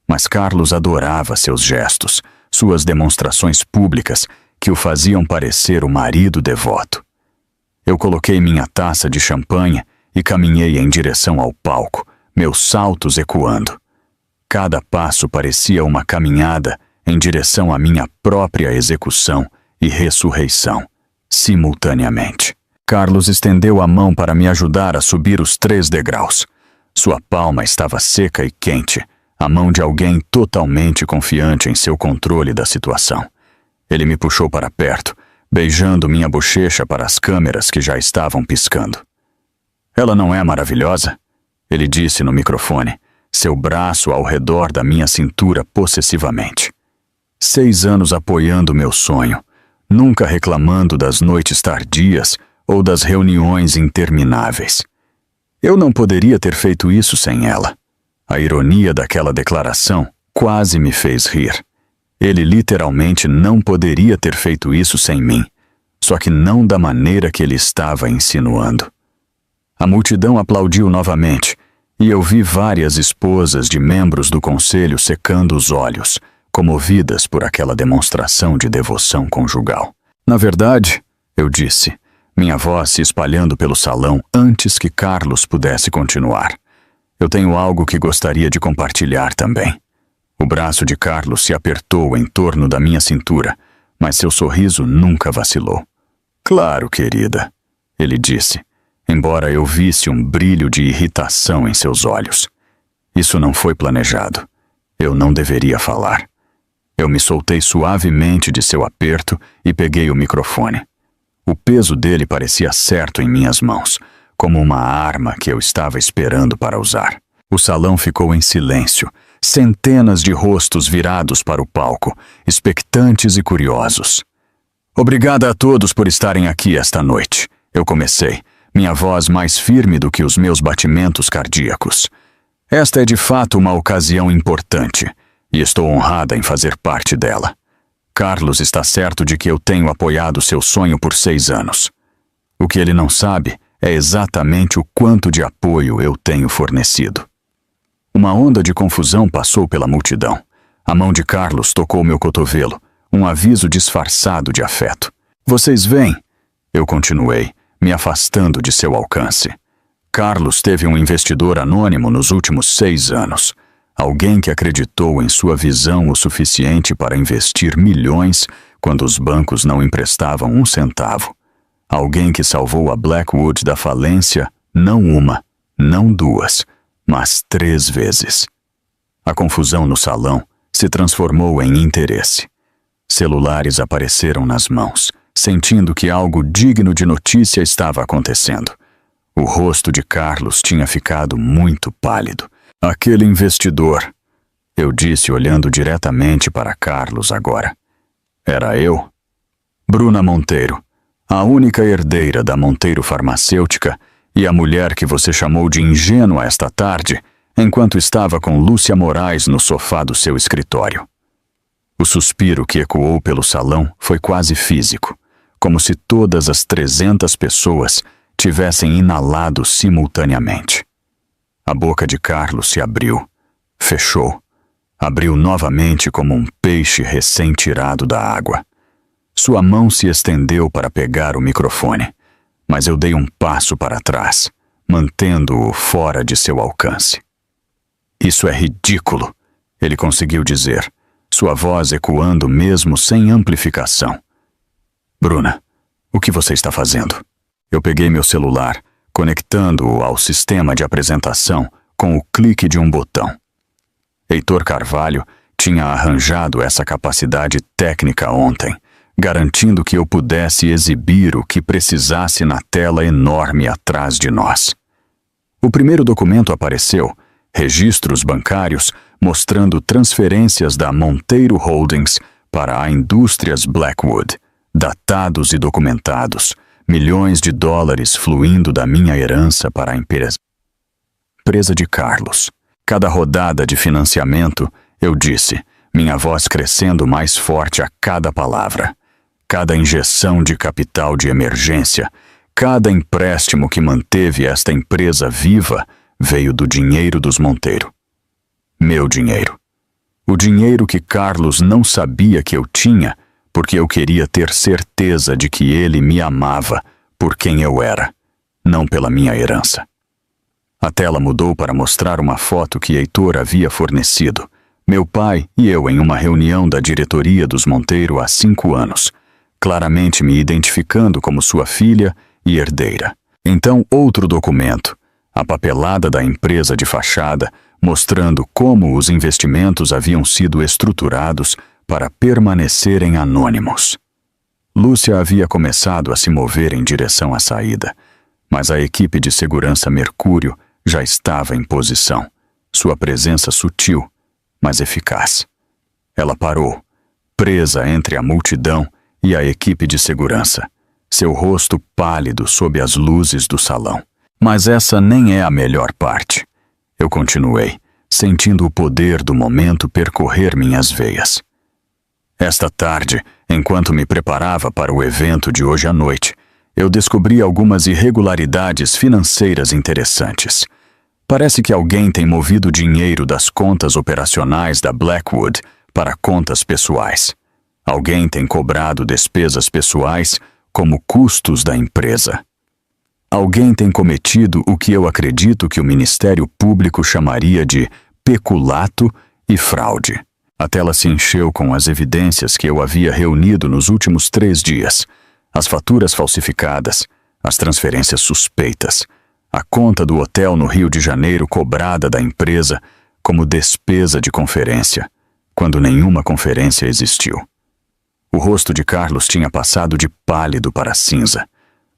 Mas Carlos adorava seus gestos, suas demonstrações públicas, que o faziam parecer o marido devoto. Eu coloquei minha taça de champanhe e caminhei em direção ao palco, meus saltos ecoando. Cada passo parecia uma caminhada em direção à minha própria execução e ressurreição, simultaneamente. Carlos estendeu a mão para me ajudar a subir os 3 degraus. Sua palma estava seca e quente, a mão de alguém totalmente confiante em seu controle da situação. Ele me puxou para perto, beijando minha bochecha para as câmeras que já estavam piscando. Ela não é maravilhosa? Ele disse no microfone, seu braço ao redor da minha cintura possessivamente. 6 anos apoiando meu sonho, nunca reclamando das noites tardias ou das reuniões intermináveis. Eu não poderia ter feito isso sem ela. A ironia daquela declaração quase me fez rir. Ele literalmente não poderia ter feito isso sem mim, só que não da maneira que ele estava insinuando. A multidão aplaudiu novamente, e eu vi várias esposas de membros do conselho secando os olhos, comovidas por aquela demonstração de devoção conjugal. Na verdade, eu disse, minha voz se espalhando pelo salão antes que Carlos pudesse continuar. Eu tenho algo que gostaria de compartilhar também. O braço de Carlos se apertou em torno da minha cintura, mas seu sorriso nunca vacilou. Claro, querida, ele disse, embora eu visse um brilho de irritação em seus olhos. Isso não foi planejado. Eu não deveria falar. Eu me soltei suavemente de seu aperto e peguei o microfone. O peso dele parecia certo em minhas mãos, como uma arma que eu estava esperando para usar. O salão ficou em silêncio, centenas de rostos virados para o palco, expectantes e curiosos. Obrigada a todos por estarem aqui esta noite. Eu comecei, minha voz mais firme do que os meus batimentos cardíacos. Esta é de fato uma ocasião importante, e estou honrada em fazer parte dela. Carlos está certo de que eu tenho apoiado seu sonho por 6 anos. O que ele não sabe é exatamente o quanto de apoio eu tenho fornecido. Uma onda de confusão passou pela multidão. A mão de Carlos tocou meu cotovelo, um aviso disfarçado de afeto. Vocês veem? Eu continuei, me afastando de seu alcance. Carlos teve um investidor anônimo nos últimos 6 anos. Alguém que acreditou em sua visão o suficiente para investir milhões quando os bancos não emprestavam um centavo. Alguém que salvou a Blackwood da falência não uma, não 2, mas 3 vezes. A confusão no salão se transformou em interesse. Celulares apareceram nas mãos, sentindo que algo digno de notícia estava acontecendo. O rosto de Carlos tinha ficado muito pálido. Aquele investidor, eu disse olhando diretamente para Carlos agora. Era eu? Bruna Monteiro, a única herdeira da Monteiro Farmacêutica e a mulher que você chamou de ingênua esta tarde, enquanto estava com Lúcia Moraes no sofá do seu escritório. O suspiro que ecoou pelo salão foi quase físico, como se todas as 300 pessoas tivessem inalado simultaneamente. A boca de Carlos se abriu, fechou, abriu novamente como um peixe recém-tirado da água. Sua mão se estendeu para pegar o microfone, mas eu dei um passo para trás, mantendo-o fora de seu alcance. Isso é ridículo, ele conseguiu dizer, sua voz ecoando mesmo sem amplificação. Bruna, o que você está fazendo? Eu peguei meu celular, conectando-o ao sistema de apresentação com o clique de um botão. Heitor Carvalho tinha arranjado essa capacidade técnica ontem, garantindo que eu pudesse exibir o que precisasse na tela enorme atrás de nós. O primeiro documento apareceu, registros bancários mostrando transferências da Monteiro Holdings para a Indústrias Blackwood, datados e documentados, milhões de dólares fluindo da minha herança para a empresa de Carlos. Cada rodada de financiamento, eu disse, minha voz crescendo mais forte a cada palavra. Cada injeção de capital de emergência, cada empréstimo que manteve esta empresa viva veio do dinheiro dos Monteiro. Meu dinheiro. O dinheiro que Carlos não sabia que eu tinha, porque eu queria ter certeza de que ele me amava por quem eu era, não pela minha herança. A tela mudou para mostrar uma foto que Heitor havia fornecido. Meu pai e eu em uma reunião da diretoria dos Monteiro há 5 anos, claramente me identificando como sua filha e herdeira. Então outro documento, a papelada da empresa de fachada, mostrando como os investimentos haviam sido estruturados para permanecerem anônimos. Lúcia havia começado a se mover em direção à saída, mas a equipe de segurança Mercúrio já estava em posição, sua presença sutil, mas eficaz. Ela parou, presa entre a multidão e a equipe de segurança, seu rosto pálido sob as luzes do salão. Mas essa nem é a melhor parte. Eu continuei, sentindo o poder do momento percorrer minhas veias. Esta tarde, enquanto me preparava para o evento de hoje à noite, eu descobri algumas irregularidades financeiras interessantes. Parece que alguém tem movido dinheiro das contas operacionais da Blackwood para contas pessoais. Alguém tem cobrado despesas pessoais como custos da empresa. Alguém tem cometido o que eu acredito que o Ministério Público chamaria de peculato e fraude. A tela se encheu com as evidências que eu havia reunido nos últimos 3 dias. As faturas falsificadas, as transferências suspeitas, a conta do hotel no Rio de Janeiro cobrada da empresa como despesa de conferência, quando nenhuma conferência existiu. O rosto de Carlos tinha passado de pálido para cinza,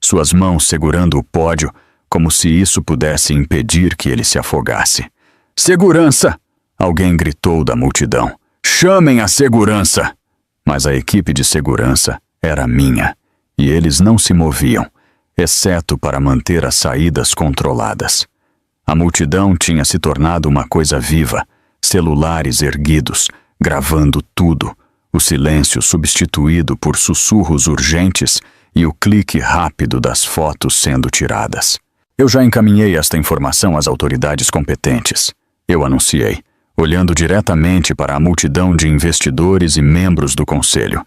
suas mãos segurando o pódio como se isso pudesse impedir que ele se afogasse. "Segurança!" Alguém gritou da multidão. "Chamem a segurança!" Mas a equipe de segurança era minha, e eles não se moviam, exceto para manter as saídas controladas. A multidão tinha se tornado uma coisa viva, celulares erguidos, gravando tudo, o silêncio substituído por sussurros urgentes e o clique rápido das fotos sendo tiradas. "Eu já encaminhei esta informação às autoridades competentes", eu anunciei, olhando diretamente para a multidão de investidores e membros do conselho.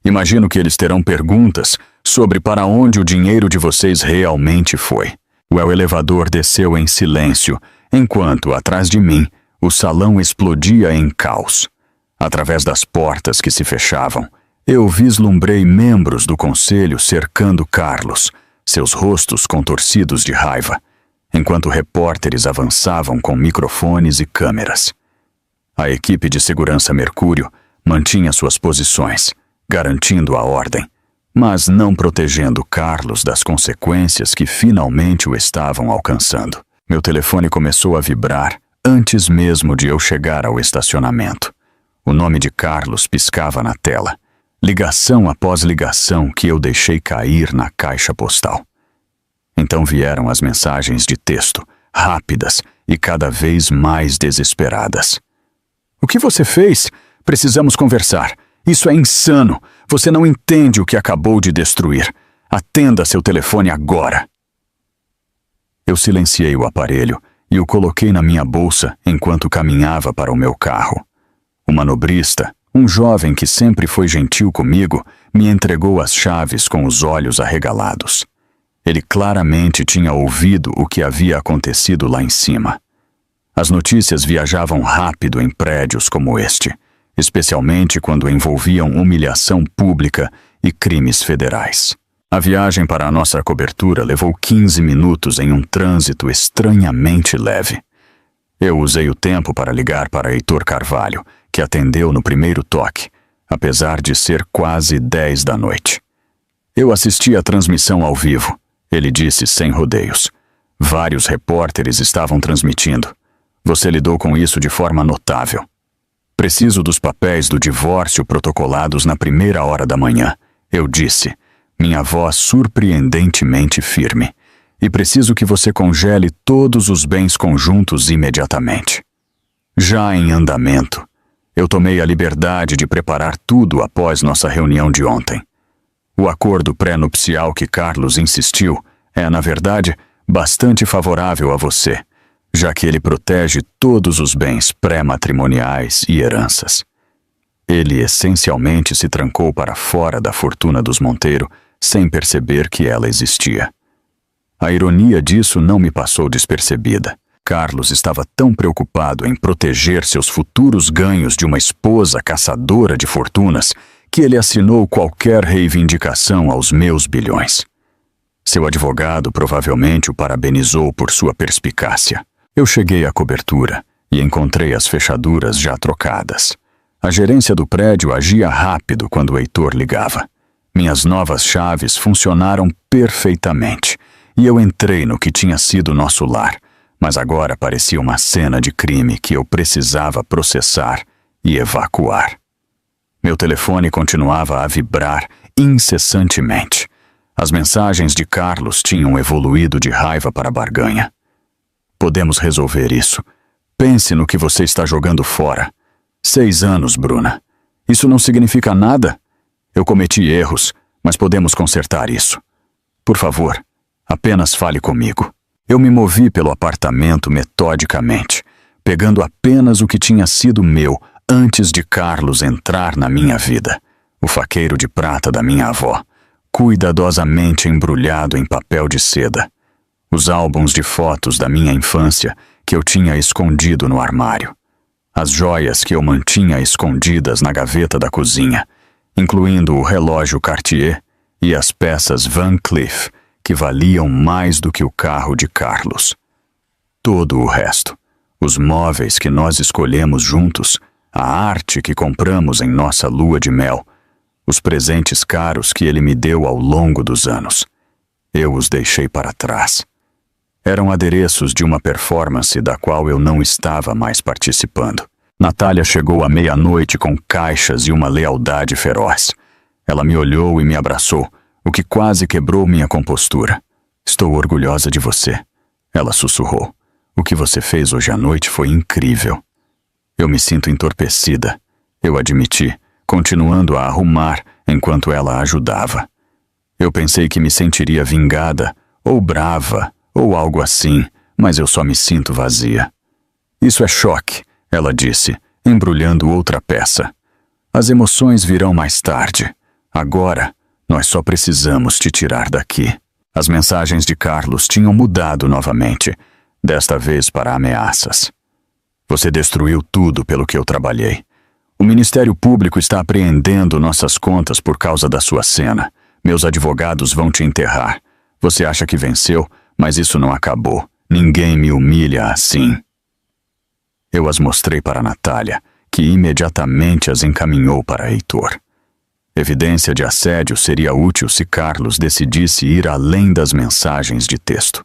"Imagino que eles terão perguntas sobre para onde o dinheiro de vocês realmente foi. O elevador desceu em silêncio, enquanto, atrás de mim, o salão explodia em caos. Através das portas que se fechavam, eu vislumbrei membros do conselho cercando Carlos, seus rostos contorcidos de raiva, enquanto repórteres avançavam com microfones e câmeras. A equipe de segurança Mercúrio mantinha suas posições, garantindo a ordem, mas não protegendo Carlos das consequências que finalmente o estavam alcançando. Meu telefone começou a vibrar antes mesmo de eu chegar ao estacionamento. O nome de Carlos piscava na tela, ligação após ligação que eu deixei cair na caixa postal. Então vieram as mensagens de texto, rápidas e cada vez mais desesperadas. "O que você fez? Precisamos conversar. Isso é insano. Você não entende o que acabou de destruir. Atenda seu telefone agora." Eu silenciei o aparelho e o coloquei na minha bolsa enquanto caminhava para o meu carro. O manobrista, um jovem que sempre foi gentil comigo, me entregou as chaves com os olhos arregalados. Ele claramente tinha ouvido o que havia acontecido lá em cima. As notícias viajavam rápido em prédios como este, especialmente quando envolviam humilhação pública e crimes federais. A viagem para a nossa cobertura levou 15 minutos em um trânsito estranhamente leve. Eu usei o tempo para ligar para Heitor Carvalho, que atendeu no primeiro toque, apesar de ser quase 10 da noite. "Eu assisti à transmissão ao vivo", ele disse sem rodeios. "Vários repórteres estavam transmitindo. Você lidou com isso de forma notável. Preciso dos papéis do divórcio protocolados na primeira hora da manhã", eu disse, minha voz surpreendentemente firme. "E preciso que você congele todos os bens conjuntos imediatamente." Já em andamento, eu tomei a liberdade de preparar tudo após nossa reunião de ontem. O acordo pré-nupcial que Carlos insistiu é, na verdade, bastante favorável a você, já que ele protege todos os bens pré-matrimoniais e heranças. Ele essencialmente se trancou para fora da fortuna dos Monteiro sem perceber que ela existia. A ironia disso não me passou despercebida. Carlos estava tão preocupado em proteger seus futuros ganhos de uma esposa caçadora de fortunas que ele assinou qualquer reivindicação aos meus bilhões. Seu advogado provavelmente o parabenizou por sua perspicácia. Eu cheguei à cobertura e encontrei as fechaduras já trocadas. A gerência do prédio agia rápido quando o Heitor ligava. Minhas novas chaves funcionaram perfeitamente e eu entrei no que tinha sido nosso lar, mas agora parecia uma cena de crime que eu precisava processar e evacuar. Meu telefone continuava a vibrar incessantemente. As mensagens de Carlos tinham evoluído de raiva para barganha. "Podemos resolver isso. Pense no que você está jogando fora. 6 anos, Bruna. Isso não significa nada. Eu cometi erros, mas podemos consertar isso. Por favor, apenas fale comigo." Eu me movi pelo apartamento metodicamente, pegando apenas o que tinha sido meu antes de Carlos entrar na minha vida. O faqueiro de prata da minha avó, cuidadosamente embrulhado em papel de seda. Os álbuns de fotos da minha infância que eu tinha escondido no armário. As joias que eu mantinha escondidas na gaveta da cozinha, incluindo o relógio Cartier e as peças Van Cleef, que valiam mais do que o carro de Carlos. Todo o resto, os móveis que nós escolhemos juntos, a arte que compramos em nossa lua de mel, os presentes caros que ele me deu ao longo dos anos, eu os deixei para trás. Eram adereços de uma performance da qual eu não estava mais participando. Natália chegou à meia-noite com caixas e uma lealdade feroz. Ela me olhou e me abraçou, o que quase quebrou minha compostura. "Estou orgulhosa de você", ela sussurrou. "O que você fez hoje à noite foi incrível." Eu me sinto entorpecida, eu admiti, continuando a arrumar enquanto ela ajudava. Eu pensei que me sentiria vingada, ou brava, ou algo assim, mas eu só me sinto vazia. "Isso é choque", ela disse, embrulhando outra peça. "As emoções virão mais tarde. Agora, Nós só precisamos te tirar daqui. As mensagens de Carlos tinham mudado novamente, desta vez para ameaças. Você destruiu tudo pelo que eu trabalhei. O Ministério Público está apreendendo nossas contas por causa da sua cena. Meus advogados vão te enterrar. Você acha que venceu, mas isso não acabou. Ninguém me humilha assim. Eu as mostrei para Natália, que imediatamente as encaminhou para Heitor. Evidência de assédio seria útil se Carlos decidisse ir além das mensagens de texto.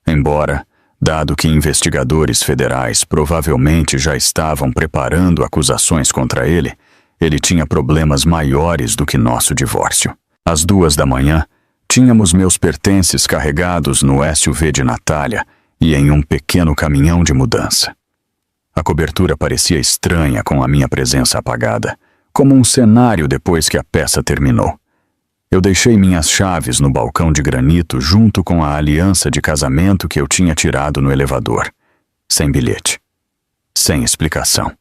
Embora, dado que investigadores federais provavelmente já estavam preparando acusações contra ele, ele tinha problemas maiores do que nosso divórcio. Às 2 da manhã, tínhamos meus pertences carregados no SUV de Natália e em um pequeno caminhão de mudança. A cobertura parecia estranha com a minha presença apagada, como um cenário depois que a peça terminou. Eu deixei minhas chaves no balcão de granito junto com a aliança de casamento que eu tinha tirado no elevador. Sem bilhete. Sem explicação.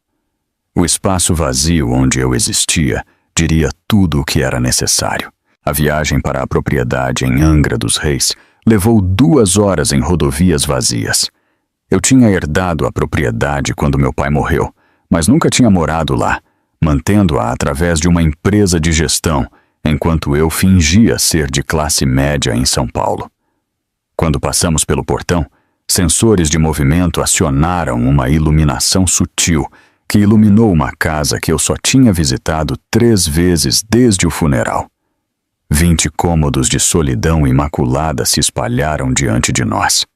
O espaço vazio onde eu existia diria tudo o que era necessário. A viagem para a propriedade em Angra dos Reis levou 2 horas em rodovias vazias. Eu tinha herdado a propriedade quando meu pai morreu, mas nunca tinha morado lá, mantendo-a através de uma empresa de gestão, enquanto eu fingia ser de classe média em São Paulo. Quando passamos pelo portão, sensores de movimento acionaram uma iluminação sutil que iluminou uma casa que eu só tinha visitado 3 vezes desde o funeral. 20 cômodos de solidão imaculada se espalharam diante de nós.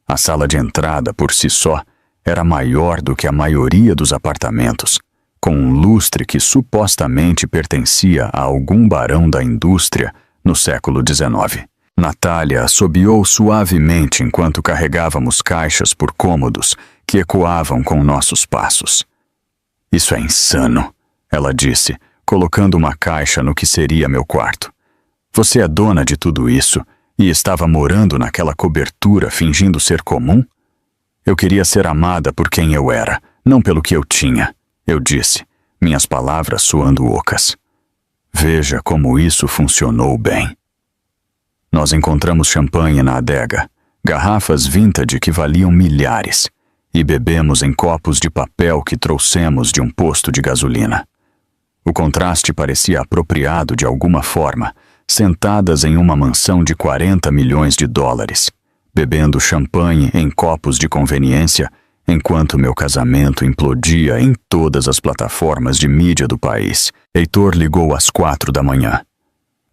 A sala de entrada, por si só, era maior do que a maioria dos apartamentos, com um lustre que supostamente pertencia a algum barão da indústria no século XIX. Natália assobiou suavemente enquanto carregávamos caixas por cômodos que ecoavam com nossos passos. Isso é insano, ela disse, colocando uma caixa no que seria meu quarto. Você é dona de tudo isso e estava morando naquela cobertura fingindo ser comum? Eu queria ser amada por quem eu era, não pelo que eu tinha, eu disse, minhas palavras soando ocas. Veja como isso funcionou bem. Nós encontramos champanhe na adega, garrafas vintage que valiam milhares, e bebemos em copos de papel que trouxemos de um posto de gasolina. O contraste parecia apropriado de alguma forma, sentadas em uma mansão de 40 milhões de dólares, bebendo champanhe em copos de conveniência, enquanto meu casamento implodia em todas as plataformas de mídia do país. Heitor ligou às 4 da manhã.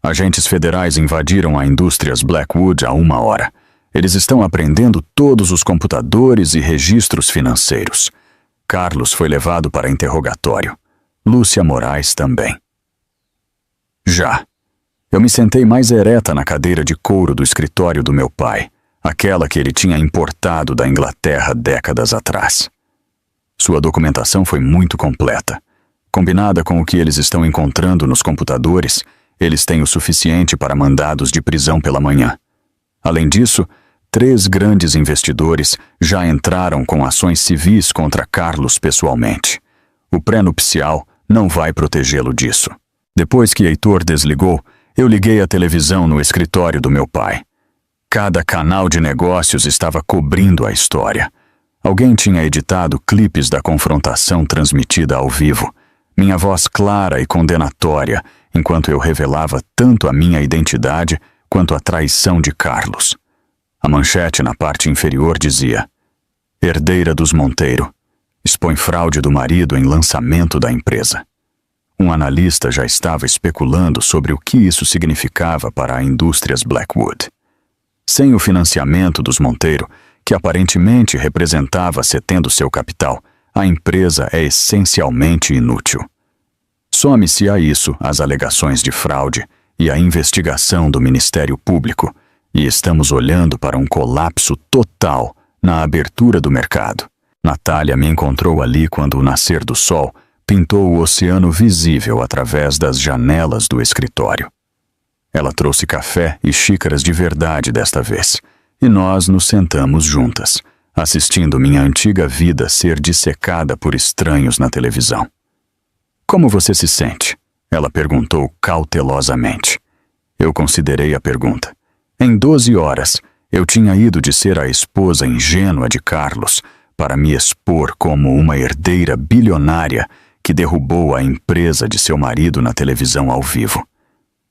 Agentes federais invadiram a Indústrias Blackwood há 1 hora. Eles estão apreendendo todos os computadores e registros financeiros. Carlos foi levado para interrogatório. Lúcia Moraes também. Já. Eu me sentei mais ereta na cadeira de couro do escritório do meu pai, aquela que ele tinha importado da Inglaterra décadas atrás. Sua documentação foi muito completa. Combinada com o que eles estão encontrando nos computadores, eles têm o suficiente para mandados de prisão pela manhã. Além disso, 3 grandes investidores já entraram com ações civis contra Carlos pessoalmente. O pré-nupcial não vai protegê-lo disso. Depois que Heitor desligou, eu liguei a televisão no escritório do meu pai. Cada canal de negócios estava cobrindo a história. Alguém tinha editado clipes da confrontação transmitida ao vivo. Minha voz clara e condenatória, enquanto eu revelava tanto a minha identidade quanto a traição de Carlos. A manchete na parte inferior dizia: herdeira dos Monteiro, expõe fraude do marido em lançamento da empresa. Um analista já estava especulando sobre o que isso significava para a Indústrias Blackwood. Sem o financiamento dos Monteiro, que aparentemente representava setendo seu capital, a empresa é essencialmente inútil. Some-se a isso as alegações de fraude e a investigação do Ministério Público, e estamos olhando para um colapso total na abertura do mercado. Natália me encontrou ali quando o nascer do sol pintou o oceano visível através das janelas do escritório. Ela trouxe café e xícaras de verdade desta vez, e nós nos sentamos juntas, assistindo minha antiga vida ser dissecada por estranhos na televisão. Como você se sente? Ela perguntou cautelosamente. Eu considerei a pergunta. Em 12 horas, eu tinha ido de ser a esposa ingênua de Carlos para me expor como uma herdeira bilionária que derrubou a empresa de seu marido na televisão ao vivo.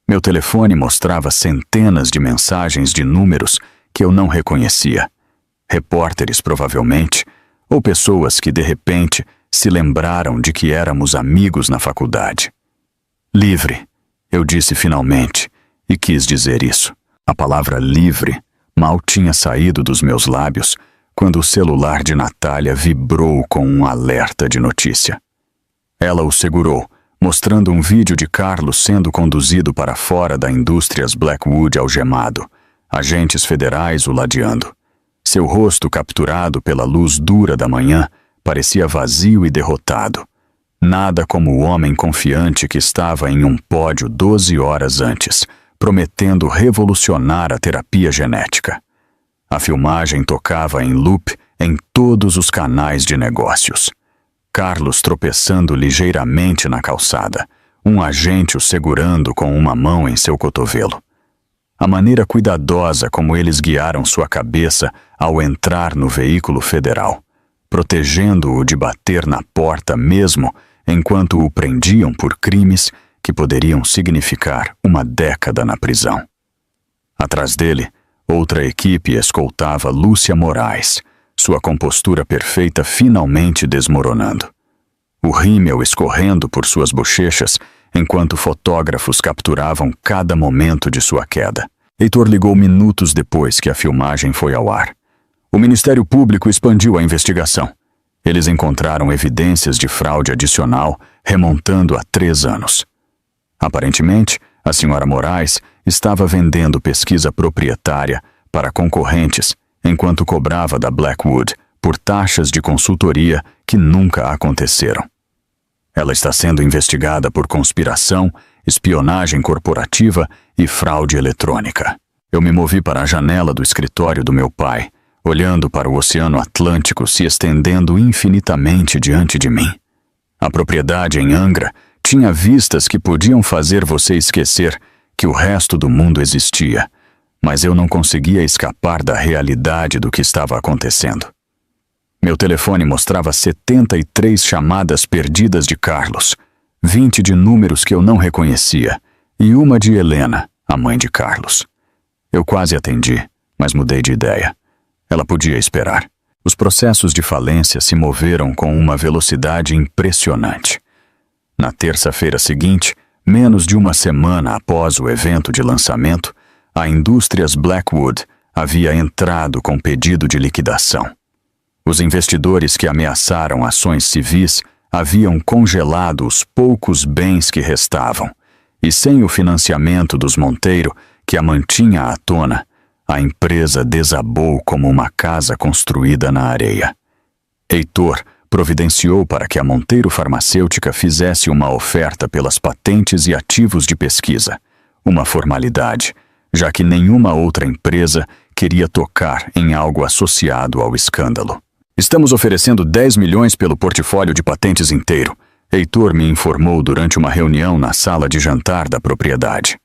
Meu telefone mostrava centenas de mensagens de números que eu não reconhecia. Repórteres, provavelmente, ou pessoas que, de repente, se lembraram de que éramos amigos na faculdade. Livre, eu disse finalmente, e quis dizer isso. A palavra livre mal tinha saído dos meus lábios quando o celular de Natália vibrou com um alerta de notícia. Ela o segurou, mostrando um vídeo de Carlos sendo conduzido para fora da Indústrias Blackwood algemado, agentes federais o ladeando. Seu rosto, capturado pela luz dura da manhã, parecia vazio e derrotado. Nada como o homem confiante que estava em um pódio 12 horas antes, prometendo revolucionar a terapia genética. A filmagem tocava em loop em todos os canais de negócios. Carlos tropeçando ligeiramente na calçada, um agente o segurando com uma mão em seu cotovelo. A maneira cuidadosa como eles guiaram sua cabeça ao entrar no veículo federal, protegendo-o de bater na porta mesmo enquanto o prendiam por crimes que poderiam significar uma década na prisão. Atrás dele, outra equipe escoltava Lúcia Moraes, sua compostura perfeita finalmente desmoronando. O rímel escorrendo por suas bochechas enquanto fotógrafos capturavam cada momento de sua queda. Heitor ligou minutos depois que a filmagem foi ao ar. O Ministério Público expandiu a investigação. Eles encontraram evidências de fraude adicional remontando a 3 anos. Aparentemente, a senhora Moraes estava vendendo pesquisa proprietária para concorrentes enquanto cobrava da Blackwood por taxas de consultoria que nunca aconteceram. Ela está sendo investigada por conspiração, espionagem corporativa e fraude eletrônica. Eu me movi para a janela do escritório do meu pai, olhando para o Oceano Atlântico se estendendo infinitamente diante de mim. A propriedade em Angra tinha vistas que podiam fazer você esquecer que o resto do mundo existia, mas eu não conseguia escapar da realidade do que estava acontecendo. Meu telefone mostrava 73 chamadas perdidas de Carlos, 20 de números que eu não reconhecia e uma de Helena, a mãe de Carlos. Eu quase atendi, mas mudei de ideia. Ela podia esperar. Os processos de falência se moveram com uma velocidade impressionante. Na terça-feira seguinte, menos de uma semana após o evento de lançamento, a Indústrias Blackwood havia entrado com pedido de liquidação. Os investidores que ameaçaram ações civis haviam congelado os poucos bens que restavam, e sem o financiamento dos Monteiro, que a mantinha à tona, a empresa desabou como uma casa construída na areia. Heitor providenciou para que a Monteiro Farmacêutica fizesse uma oferta pelas patentes e ativos de pesquisa, uma formalidade, já que nenhuma outra empresa queria tocar em algo associado ao escândalo. Estamos oferecendo 10 milhões pelo portfólio de patentes inteiro, Heitor me informou durante uma reunião na sala de jantar da propriedade.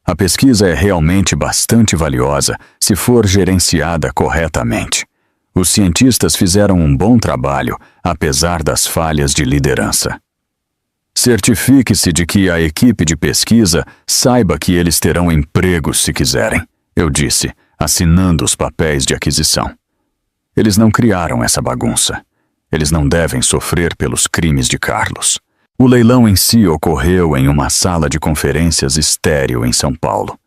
A pesquisa é realmente bastante valiosa se for gerenciada corretamente. Os cientistas fizeram um bom trabalho, apesar das falhas de liderança. Certifique-se de que a equipe de pesquisa saiba que eles terão empregos se quiserem, eu disse, assinando os papéis de aquisição. Eles não criaram essa bagunça. Eles não devem sofrer pelos crimes de Carlos. O leilão em si ocorreu em uma sala de conferências estéril em São Paulo.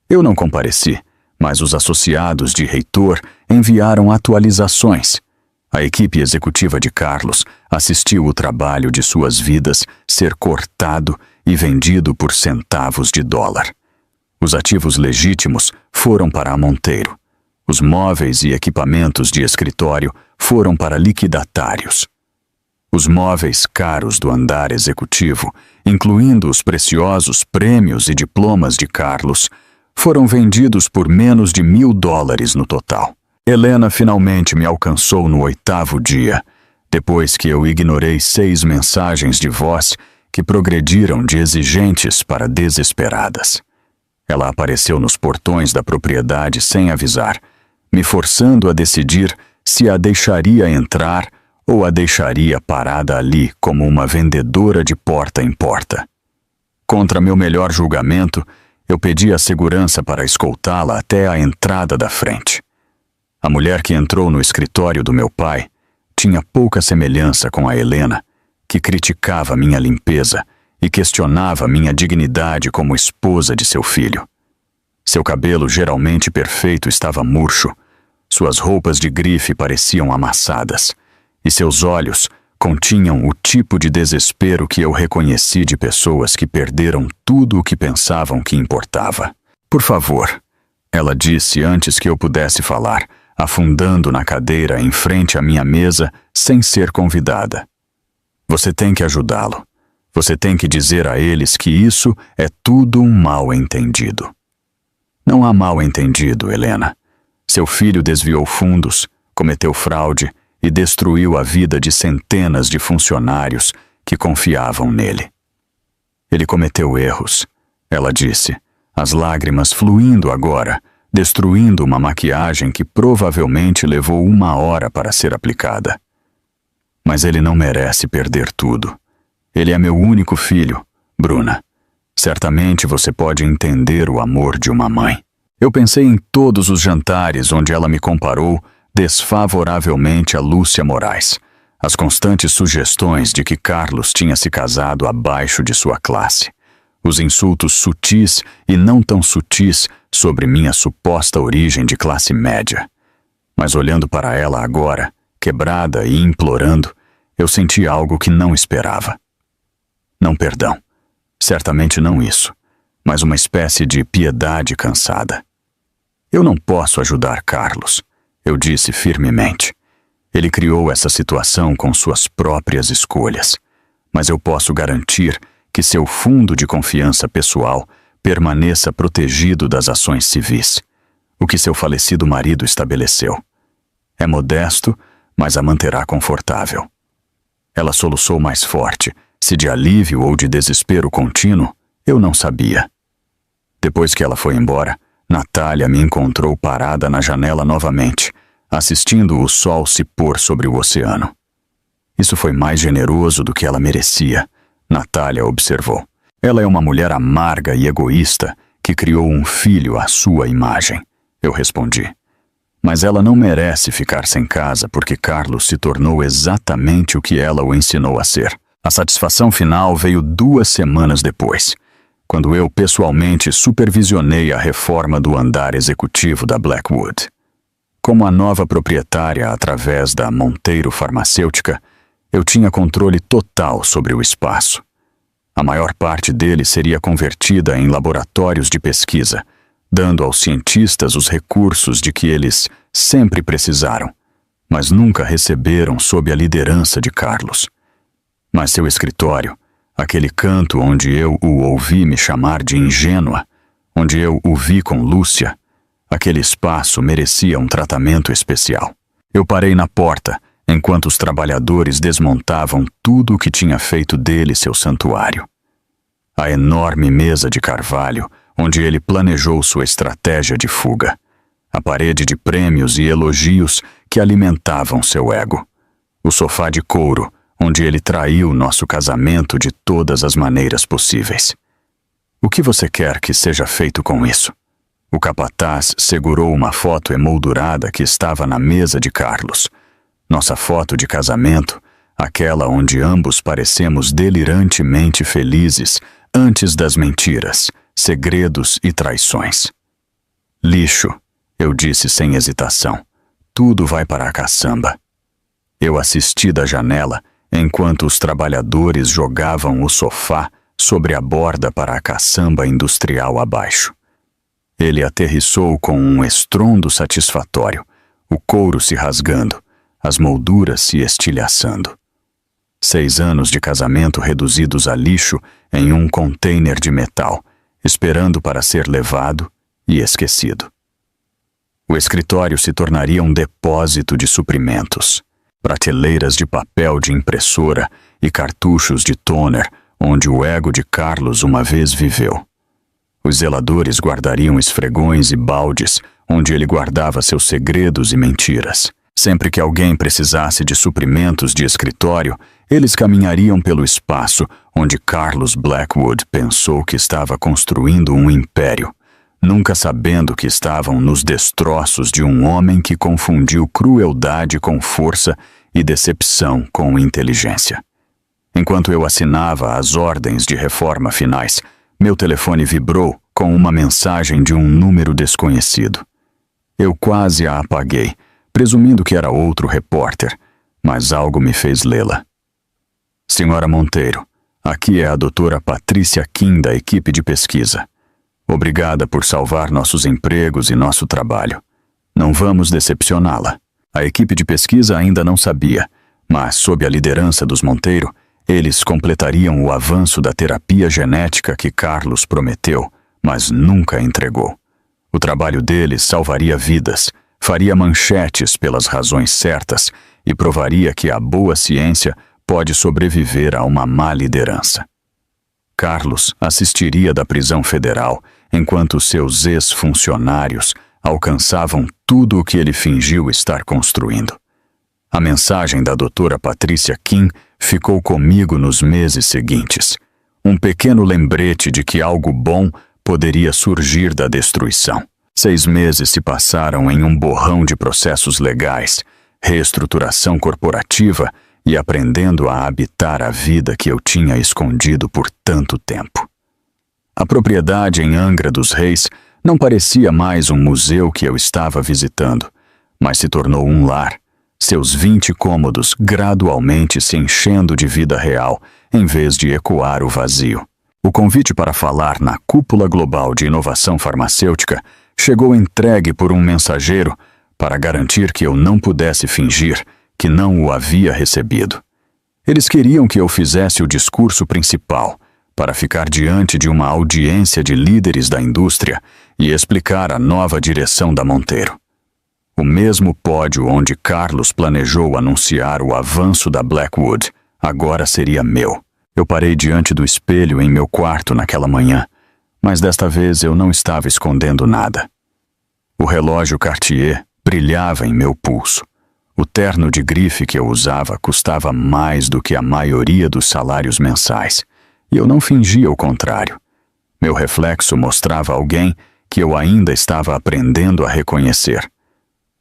Eu não compareci, mas os associados de Heitor enviaram atualizações. A equipe executiva de Carlos assistiu o trabalho de suas vidas ser cortado e vendido por centavos de dólar. Os ativos legítimos foram para a Monteiro. Os móveis e equipamentos de escritório foram para liquidatários. Os móveis caros do andar executivo, incluindo os preciosos prêmios e diplomas de Carlos, foram vendidos por menos de $1.000 no total. Helena finalmente me alcançou no 8º dia, depois que eu ignorei 6 mensagens de voz que progrediram de exigentes para desesperadas. Ela apareceu nos portões da propriedade sem avisar, me forçando a decidir se a deixaria entrar ou a deixaria parada ali como uma vendedora de porta em porta. Contra meu melhor julgamento, eu pedi a segurança para escoltá-la até a entrada da frente. A mulher que entrou no escritório do meu pai tinha pouca semelhança com a Helena, que criticava minha limpeza e questionava minha dignidade como esposa de seu filho. Seu cabelo geralmente perfeito estava murcho, suas roupas de grife pareciam amassadas, e seus olhos continham o tipo de desespero que eu reconheci de pessoas que perderam tudo o que pensavam que importava. Por favor, ela disse antes que eu pudesse falar, afundando na cadeira em frente à minha mesa sem ser convidada. Você tem que ajudá-lo. Você tem que dizer a eles que isso é tudo um mal-entendido. Não há mal-entendido, Helena. Seu filho desviou fundos, cometeu fraude e destruiu a vida de centenas de funcionários que confiavam nele. Ele cometeu erros, ela disse, as lágrimas fluindo agora, destruindo uma maquiagem que provavelmente levou 1 hora para ser aplicada. Mas ele não merece perder tudo. Ele é meu único filho, Bruna. Certamente você pode entender o amor de uma mãe. Eu pensei em todos os jantares onde ela me comparou desfavoravelmente a Lúcia Moraes, as constantes sugestões de que Carlos tinha se casado abaixo de sua classe, os insultos sutis e não tão sutis sobre minha suposta origem de classe média. Mas olhando para ela agora, quebrada e implorando, eu senti algo que não esperava. Não perdão, certamente não isso, mas uma espécie de piedade cansada. Eu não posso ajudar Carlos, eu disse firmemente. Ele criou essa situação com suas próprias escolhas, mas eu posso garantir que seu fundo de confiança pessoal permaneça protegido das ações civis, o que seu falecido marido estabeleceu. É modesto, mas a manterá confortável. Ela soluçou mais forte, se de alívio ou de desespero contínuo, eu não sabia. Depois que ela foi embora, Natália me encontrou parada na janela novamente, assistindo o sol se pôr sobre o oceano. Isso foi mais generoso do que ela merecia, Natália observou. Ela é uma mulher amarga e egoísta que criou um filho à sua imagem, eu respondi. Mas ela não merece ficar sem casa porque Carlos se tornou exatamente o que ela o ensinou a ser. A satisfação final veio 2 semanas depois, quando eu pessoalmente supervisionei a reforma do andar executivo da Blackwood. Como a nova proprietária através da Monteiro Farmacêutica, eu tinha controle total sobre o espaço. A maior parte dele seria convertida em laboratórios de pesquisa, dando aos cientistas os recursos de que eles sempre precisaram, mas nunca receberam sob a liderança de Carlos. Mas seu escritório, aquele canto onde eu o ouvi me chamar de ingênua, onde eu o vi com Lúcia, aquele espaço merecia um tratamento especial. Eu parei na porta, enquanto os trabalhadores desmontavam tudo o que tinha feito dele seu santuário. A enorme mesa de carvalho, onde ele planejou sua estratégia de fuga. A parede de prêmios e elogios que alimentavam seu ego. O sofá de couro, onde ele traiu nosso casamento de todas as maneiras possíveis. O que você quer que seja feito com isso? O capataz segurou uma foto emoldurada que estava na mesa de Carlos. Nossa foto de casamento, aquela onde ambos parecemos delirantemente felizes antes das mentiras, segredos e traições. Lixo, eu disse sem hesitação. Tudo vai para a caçamba. Eu assisti da janela enquanto os trabalhadores jogavam o sofá sobre a borda para a caçamba industrial abaixo. Ele aterrissou com um estrondo satisfatório, o couro se rasgando, as molduras se estilhaçando. 6 anos de casamento reduzidos a lixo em um container de metal, esperando para ser levado e esquecido. O escritório se tornaria um depósito de suprimentos. Prateleiras de papel de impressora e cartuchos de toner, onde o ego de Carlos uma vez viveu. Os zeladores guardariam esfregões e baldes onde ele guardava seus segredos e mentiras. Sempre que alguém precisasse de suprimentos de escritório, eles caminhariam pelo espaço onde Carlos Blackwood pensou que estava construindo um império, nunca sabendo que estavam nos destroços de um homem que confundiu crueldade com força e decepção com inteligência. Enquanto eu assinava as ordens de reforma finais, meu telefone vibrou com uma mensagem de um número desconhecido. Eu quase a apaguei, presumindo que era outro repórter, mas algo me fez lê-la. Senhora Monteiro, aqui é a doutora Patrícia Kim da equipe de pesquisa. Obrigada por salvar nossos empregos e nosso trabalho. Não vamos decepcioná-la. A equipe de pesquisa ainda não sabia, mas, sob a liderança dos Monteiro, eles completariam o avanço da terapia genética que Carlos prometeu, mas nunca entregou. O trabalho deles salvaria vidas, faria manchetes pelas razões certas e provaria que a boa ciência pode sobreviver a uma má liderança. Carlos assistiria da prisão federal enquanto seus ex-funcionários alcançavam tudo o que ele fingiu estar construindo. A mensagem da doutora Patrícia Kim ficou comigo nos meses seguintes. Um pequeno lembrete de que algo bom poderia surgir da destruição. 6 meses se passaram em um borrão de processos legais, reestruturação corporativa e aprendendo a habitar a vida que eu tinha escondido por tanto tempo. A propriedade em Angra dos Reis não parecia mais um museu que eu estava visitando, mas se tornou um lar, seus 20 cômodos gradualmente se enchendo de vida real, em vez de ecoar o vazio. O convite para falar na Cúpula Global de Inovação Farmacêutica chegou entregue por um mensageiro para garantir que eu não pudesse fingir que não o havia recebido. Eles queriam que eu fizesse o discurso principal, para ficar diante de uma audiência de líderes da indústria e explicar a nova direção da Monteiro. O mesmo pódio onde Carlos planejou anunciar o avanço da Blackwood agora seria meu. Eu parei diante do espelho em meu quarto naquela manhã, mas desta vez eu não estava escondendo nada. O relógio Cartier brilhava em meu pulso. O terno de grife que eu usava custava mais do que a maioria dos salários mensais, e eu não fingia o contrário. Meu reflexo mostrava alguém que eu ainda estava aprendendo a reconhecer.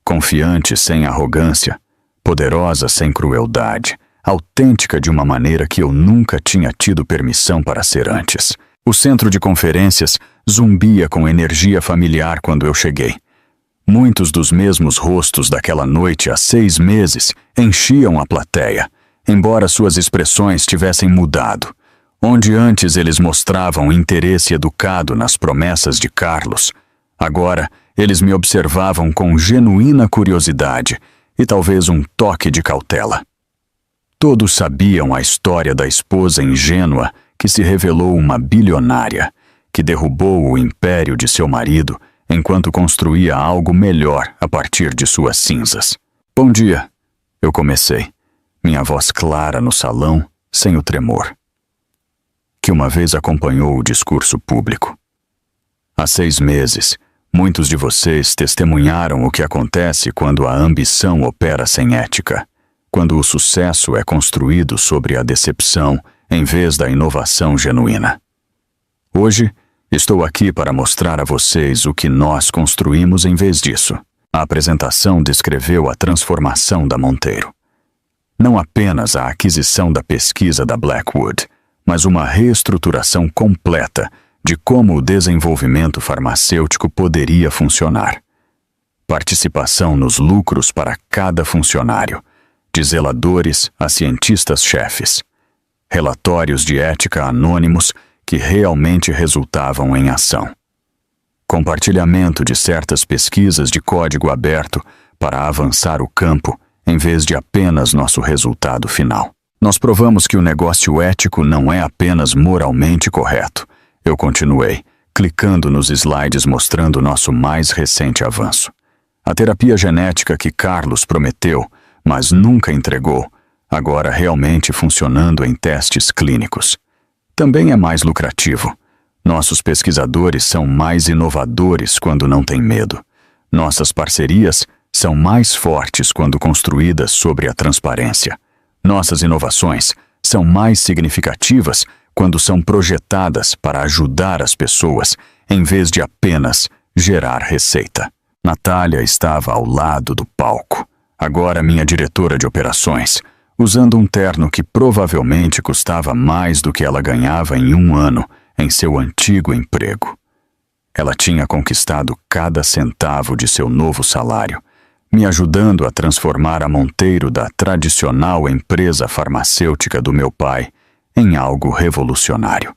Confiante sem arrogância, poderosa sem crueldade, autêntica de uma maneira que eu nunca tinha tido permissão para ser antes. O centro de conferências zumbia com energia familiar quando eu cheguei. Muitos dos mesmos rostos daquela noite há 6 meses enchiam a plateia, embora suas expressões tivessem mudado. Onde antes eles mostravam interesse educado nas promessas de Carlos, agora eles me observavam com genuína curiosidade e talvez um toque de cautela. Todos sabiam a história da esposa ingênua que se revelou uma bilionária, que derrubou o império de seu marido enquanto construía algo melhor a partir de suas cinzas. Bom dia, eu comecei, minha voz clara no salão, sem o tremor, que uma vez acompanhou o discurso público. Há 6 meses, muitos de vocês testemunharam o que acontece quando a ambição opera sem ética, quando o sucesso é construído sobre a decepção em vez da inovação genuína. Hoje, estou aqui para mostrar a vocês o que nós construímos em vez disso. A apresentação descreveu a transformação da Monteiro. Não apenas a aquisição da pesquisa da Blackwood, mas uma reestruturação completa de como o desenvolvimento farmacêutico poderia funcionar. Participação nos lucros para cada funcionário, de zeladores a cientistas-chefes. Relatórios de ética anônimos que realmente resultavam em ação. Compartilhamento de certas pesquisas de código aberto para avançar o campo, em vez de apenas nosso resultado final. Nós provamos que o negócio ético não é apenas moralmente correto. Eu continuei, clicando nos slides mostrando nosso mais recente avanço. A terapia genética que Carlos prometeu, mas nunca entregou, agora realmente funcionando em testes clínicos. Também é mais lucrativo. Nossos pesquisadores são mais inovadores quando não têm medo. Nossas parcerias são mais fortes quando construídas sobre a transparência. Nossas inovações são mais significativas quando são projetadas para ajudar as pessoas, em vez de apenas gerar receita. Natália estava ao lado do palco, agora minha diretora de operações, usando um terno que provavelmente custava mais do que ela ganhava em um ano em seu antigo emprego. Ela tinha conquistado cada centavo de seu novo salário, me ajudando a transformar a Monteiro da tradicional empresa farmacêutica do meu pai em algo revolucionário.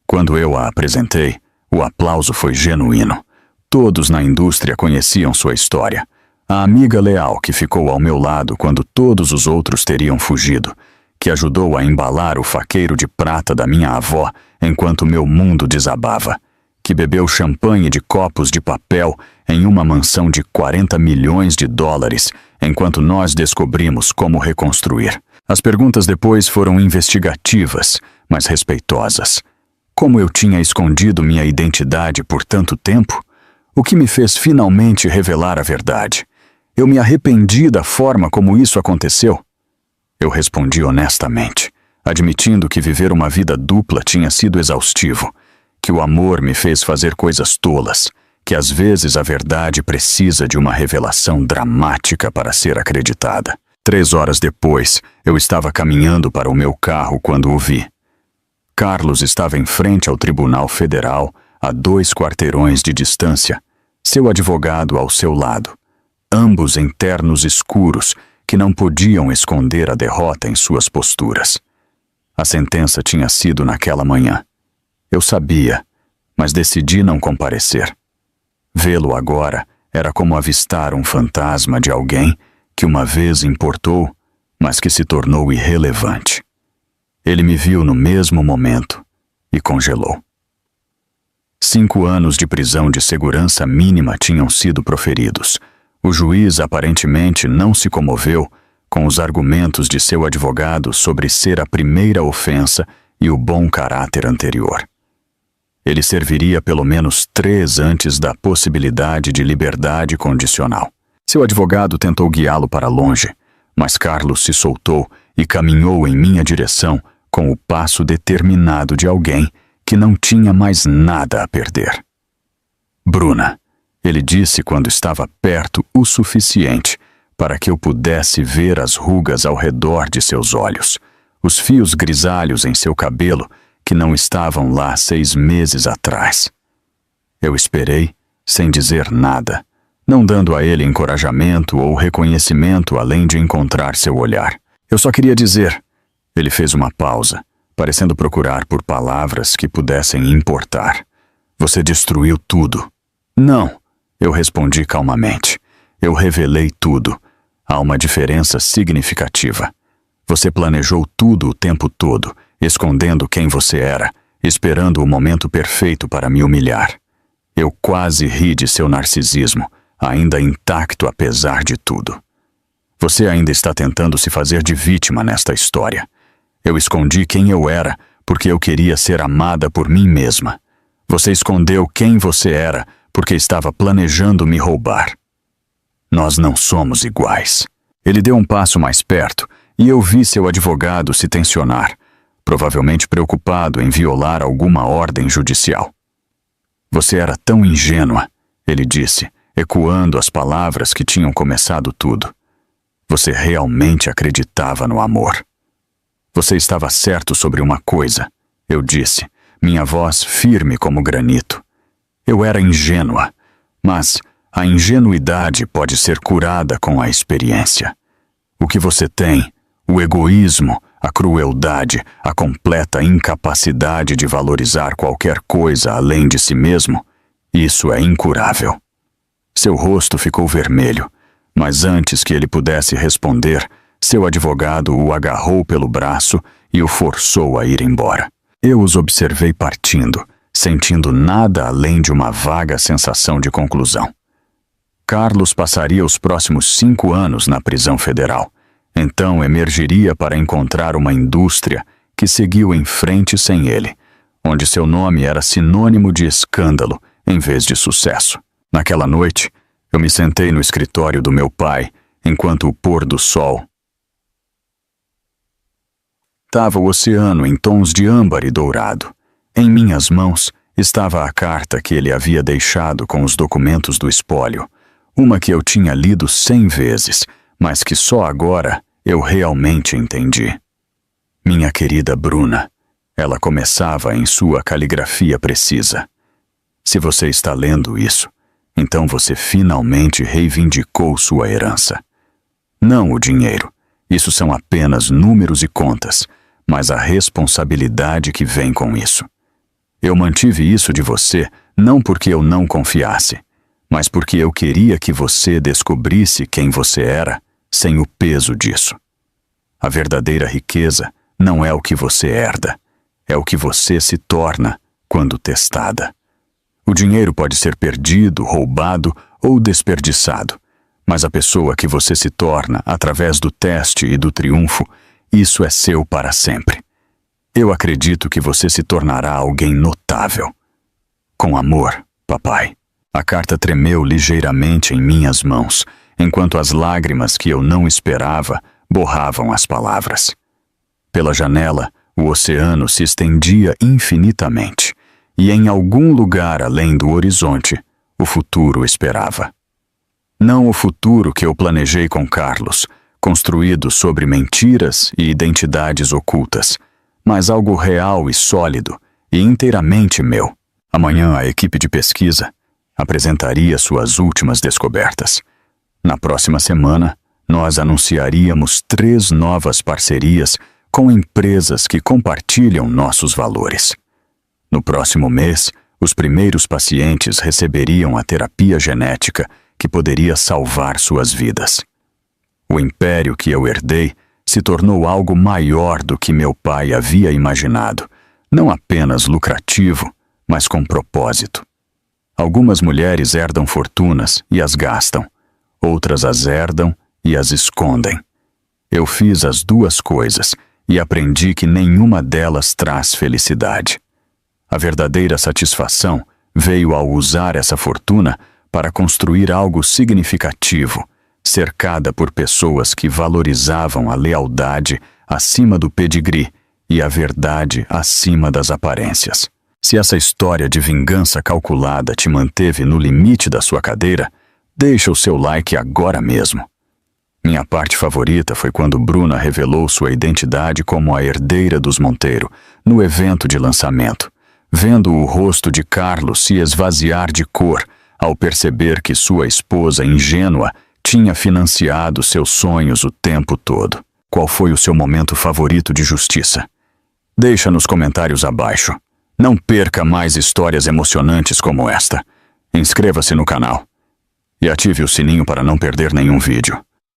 Quando eu a apresentei, o aplauso foi genuíno. Todos na indústria conheciam sua história. A amiga leal que ficou ao meu lado quando todos os outros teriam fugido, que ajudou a embalar o faqueiro de prata da minha avó enquanto meu mundo desabava, que bebeu champanhe de copos de papel em uma mansão de 40 milhões de dólares enquanto nós descobrimos como reconstruir. As perguntas depois foram investigativas, mas respeitosas. Como eu tinha escondido minha identidade por tanto tempo? O que me fez finalmente revelar a verdade? Eu me arrependi da forma como isso aconteceu? Eu respondi honestamente, admitindo que viver uma vida dupla tinha sido exaustivo, que o amor me fez fazer coisas tolas, que às vezes a verdade precisa de uma revelação dramática para ser acreditada. 3 horas depois, eu estava caminhando para o meu carro quando o vi. Carlos estava em frente ao Tribunal Federal, a 2 quarteirões de distância, seu advogado ao seu lado, ambos em ternos escuros que não podiam esconder a derrota em suas posturas. A sentença tinha sido naquela manhã. Eu sabia, mas decidi não comparecer. Vê-lo agora era como avistar um fantasma de alguém que uma vez importou, mas que se tornou irrelevante. Ele me viu no mesmo momento e congelou. 5 anos de prisão de segurança mínima tinham sido proferidos. O juiz aparentemente não se comoveu com os argumentos de seu advogado sobre ser a primeira ofensa e o bom caráter anterior. Ele serviria pelo menos 3 antes da possibilidade de liberdade condicional. Seu advogado tentou guiá-lo para longe, mas Carlos se soltou e caminhou em minha direção com o passo determinado de alguém que não tinha mais nada a perder. Bruna, ele disse quando estava perto o suficiente para que eu pudesse ver as rugas ao redor de seus olhos, os fios grisalhos em seu cabelo que não estavam lá 6 meses atrás. Eu esperei sem dizer nada, não dando a ele encorajamento ou reconhecimento além de encontrar seu olhar. Eu só queria dizer... Ele fez uma pausa, parecendo procurar por palavras que pudessem importar. Você destruiu tudo. Não, eu respondi calmamente. Eu revelei tudo. Há uma diferença significativa. Você planejou tudo o tempo todo, escondendo quem você era, esperando o momento perfeito para me humilhar. Eu quase ri de seu narcisismo, ainda intacto apesar de tudo. Você ainda está tentando se fazer de vítima nesta história. Eu escondi quem eu era porque eu queria ser amada por mim mesma. Você escondeu quem você era porque estava planejando me roubar. Nós não somos iguais. Ele deu um passo mais perto e eu vi seu advogado se tensionar, provavelmente preocupado em violar alguma ordem judicial. Você era tão ingênua, ele disse, ecoando as palavras que tinham começado tudo. Você realmente acreditava no amor. Você estava certo sobre uma coisa, eu disse, minha voz firme como granito. Eu era ingênua, mas a ingenuidade pode ser curada com a experiência. O que você tem, o egoísmo, a crueldade, a completa incapacidade de valorizar qualquer coisa além de si mesmo, isso é incurável. Seu rosto ficou vermelho, mas antes que ele pudesse responder, seu advogado o agarrou pelo braço e o forçou a ir embora. Eu os observei partindo, sentindo nada além de uma vaga sensação de conclusão. Carlos passaria os próximos 5 anos na prisão federal. Então emergiria para encontrar uma indústria que seguiu em frente sem ele, onde seu nome era sinônimo de escândalo em vez de sucesso. Naquela noite, eu me sentei no escritório do meu pai, enquanto o pôr do sol tava o oceano em tons de âmbar e dourado. Em minhas mãos estava a carta que ele havia deixado com os documentos do espólio, uma que eu tinha lido 100 vezes, mas que só agora eu realmente entendi. Minha querida Bruna, ela começava em sua caligrafia precisa. Se você está lendo isso, então você finalmente reivindicou sua herança. Não o dinheiro, isso são apenas números e contas, mas a responsabilidade que vem com isso. Eu mantive isso de você não porque eu não confiasse, mas porque eu queria que você descobrisse quem você era sem o peso disso. A verdadeira riqueza não é o que você herda, é o que você se torna quando testada. O dinheiro pode ser perdido, roubado ou desperdiçado, mas a pessoa que você se torna através do teste e do triunfo, isso é seu para sempre. Eu acredito que você se tornará alguém notável. Com amor, papai. A carta tremeu ligeiramente em minhas mãos, enquanto as lágrimas que eu não esperava borravam as palavras. Pela janela, o oceano se estendia infinitamente, e em algum lugar além do horizonte, o futuro esperava. Não o futuro que eu planejei com Carlos, construído sobre mentiras e identidades ocultas, mas algo real e sólido e inteiramente meu. Amanhã a equipe de pesquisa apresentaria suas últimas descobertas. Na próxima semana, nós anunciaríamos 3 novas parcerias com empresas que compartilham nossos valores. No próximo mês, os primeiros pacientes receberiam a terapia genética que poderia salvar suas vidas. O império que eu herdei se tornou algo maior do que meu pai havia imaginado, não apenas lucrativo, mas com propósito. Algumas mulheres herdam fortunas e as gastam, outras as herdam e as escondem. Eu fiz as 2 coisas e aprendi que nenhuma delas traz felicidade. A verdadeira satisfação veio ao usar essa fortuna para construir algo significativo, cercada por pessoas que valorizavam a lealdade acima do pedigree e a verdade acima das aparências. Se essa história de vingança calculada te manteve no limite da sua cadeira, deixa o seu like agora mesmo. Minha parte favorita foi quando Bruna revelou sua identidade como a herdeira dos Monteiro, no evento de lançamento, vendo o rosto de Carlos se esvaziar de cor ao perceber que sua esposa ingênua tinha financiado seus sonhos o tempo todo. Qual foi o seu momento favorito de justiça? Deixa nos comentários abaixo. Não perca mais histórias emocionantes como esta. Inscreva-se no canal e ative o sininho para não perder nenhum vídeo.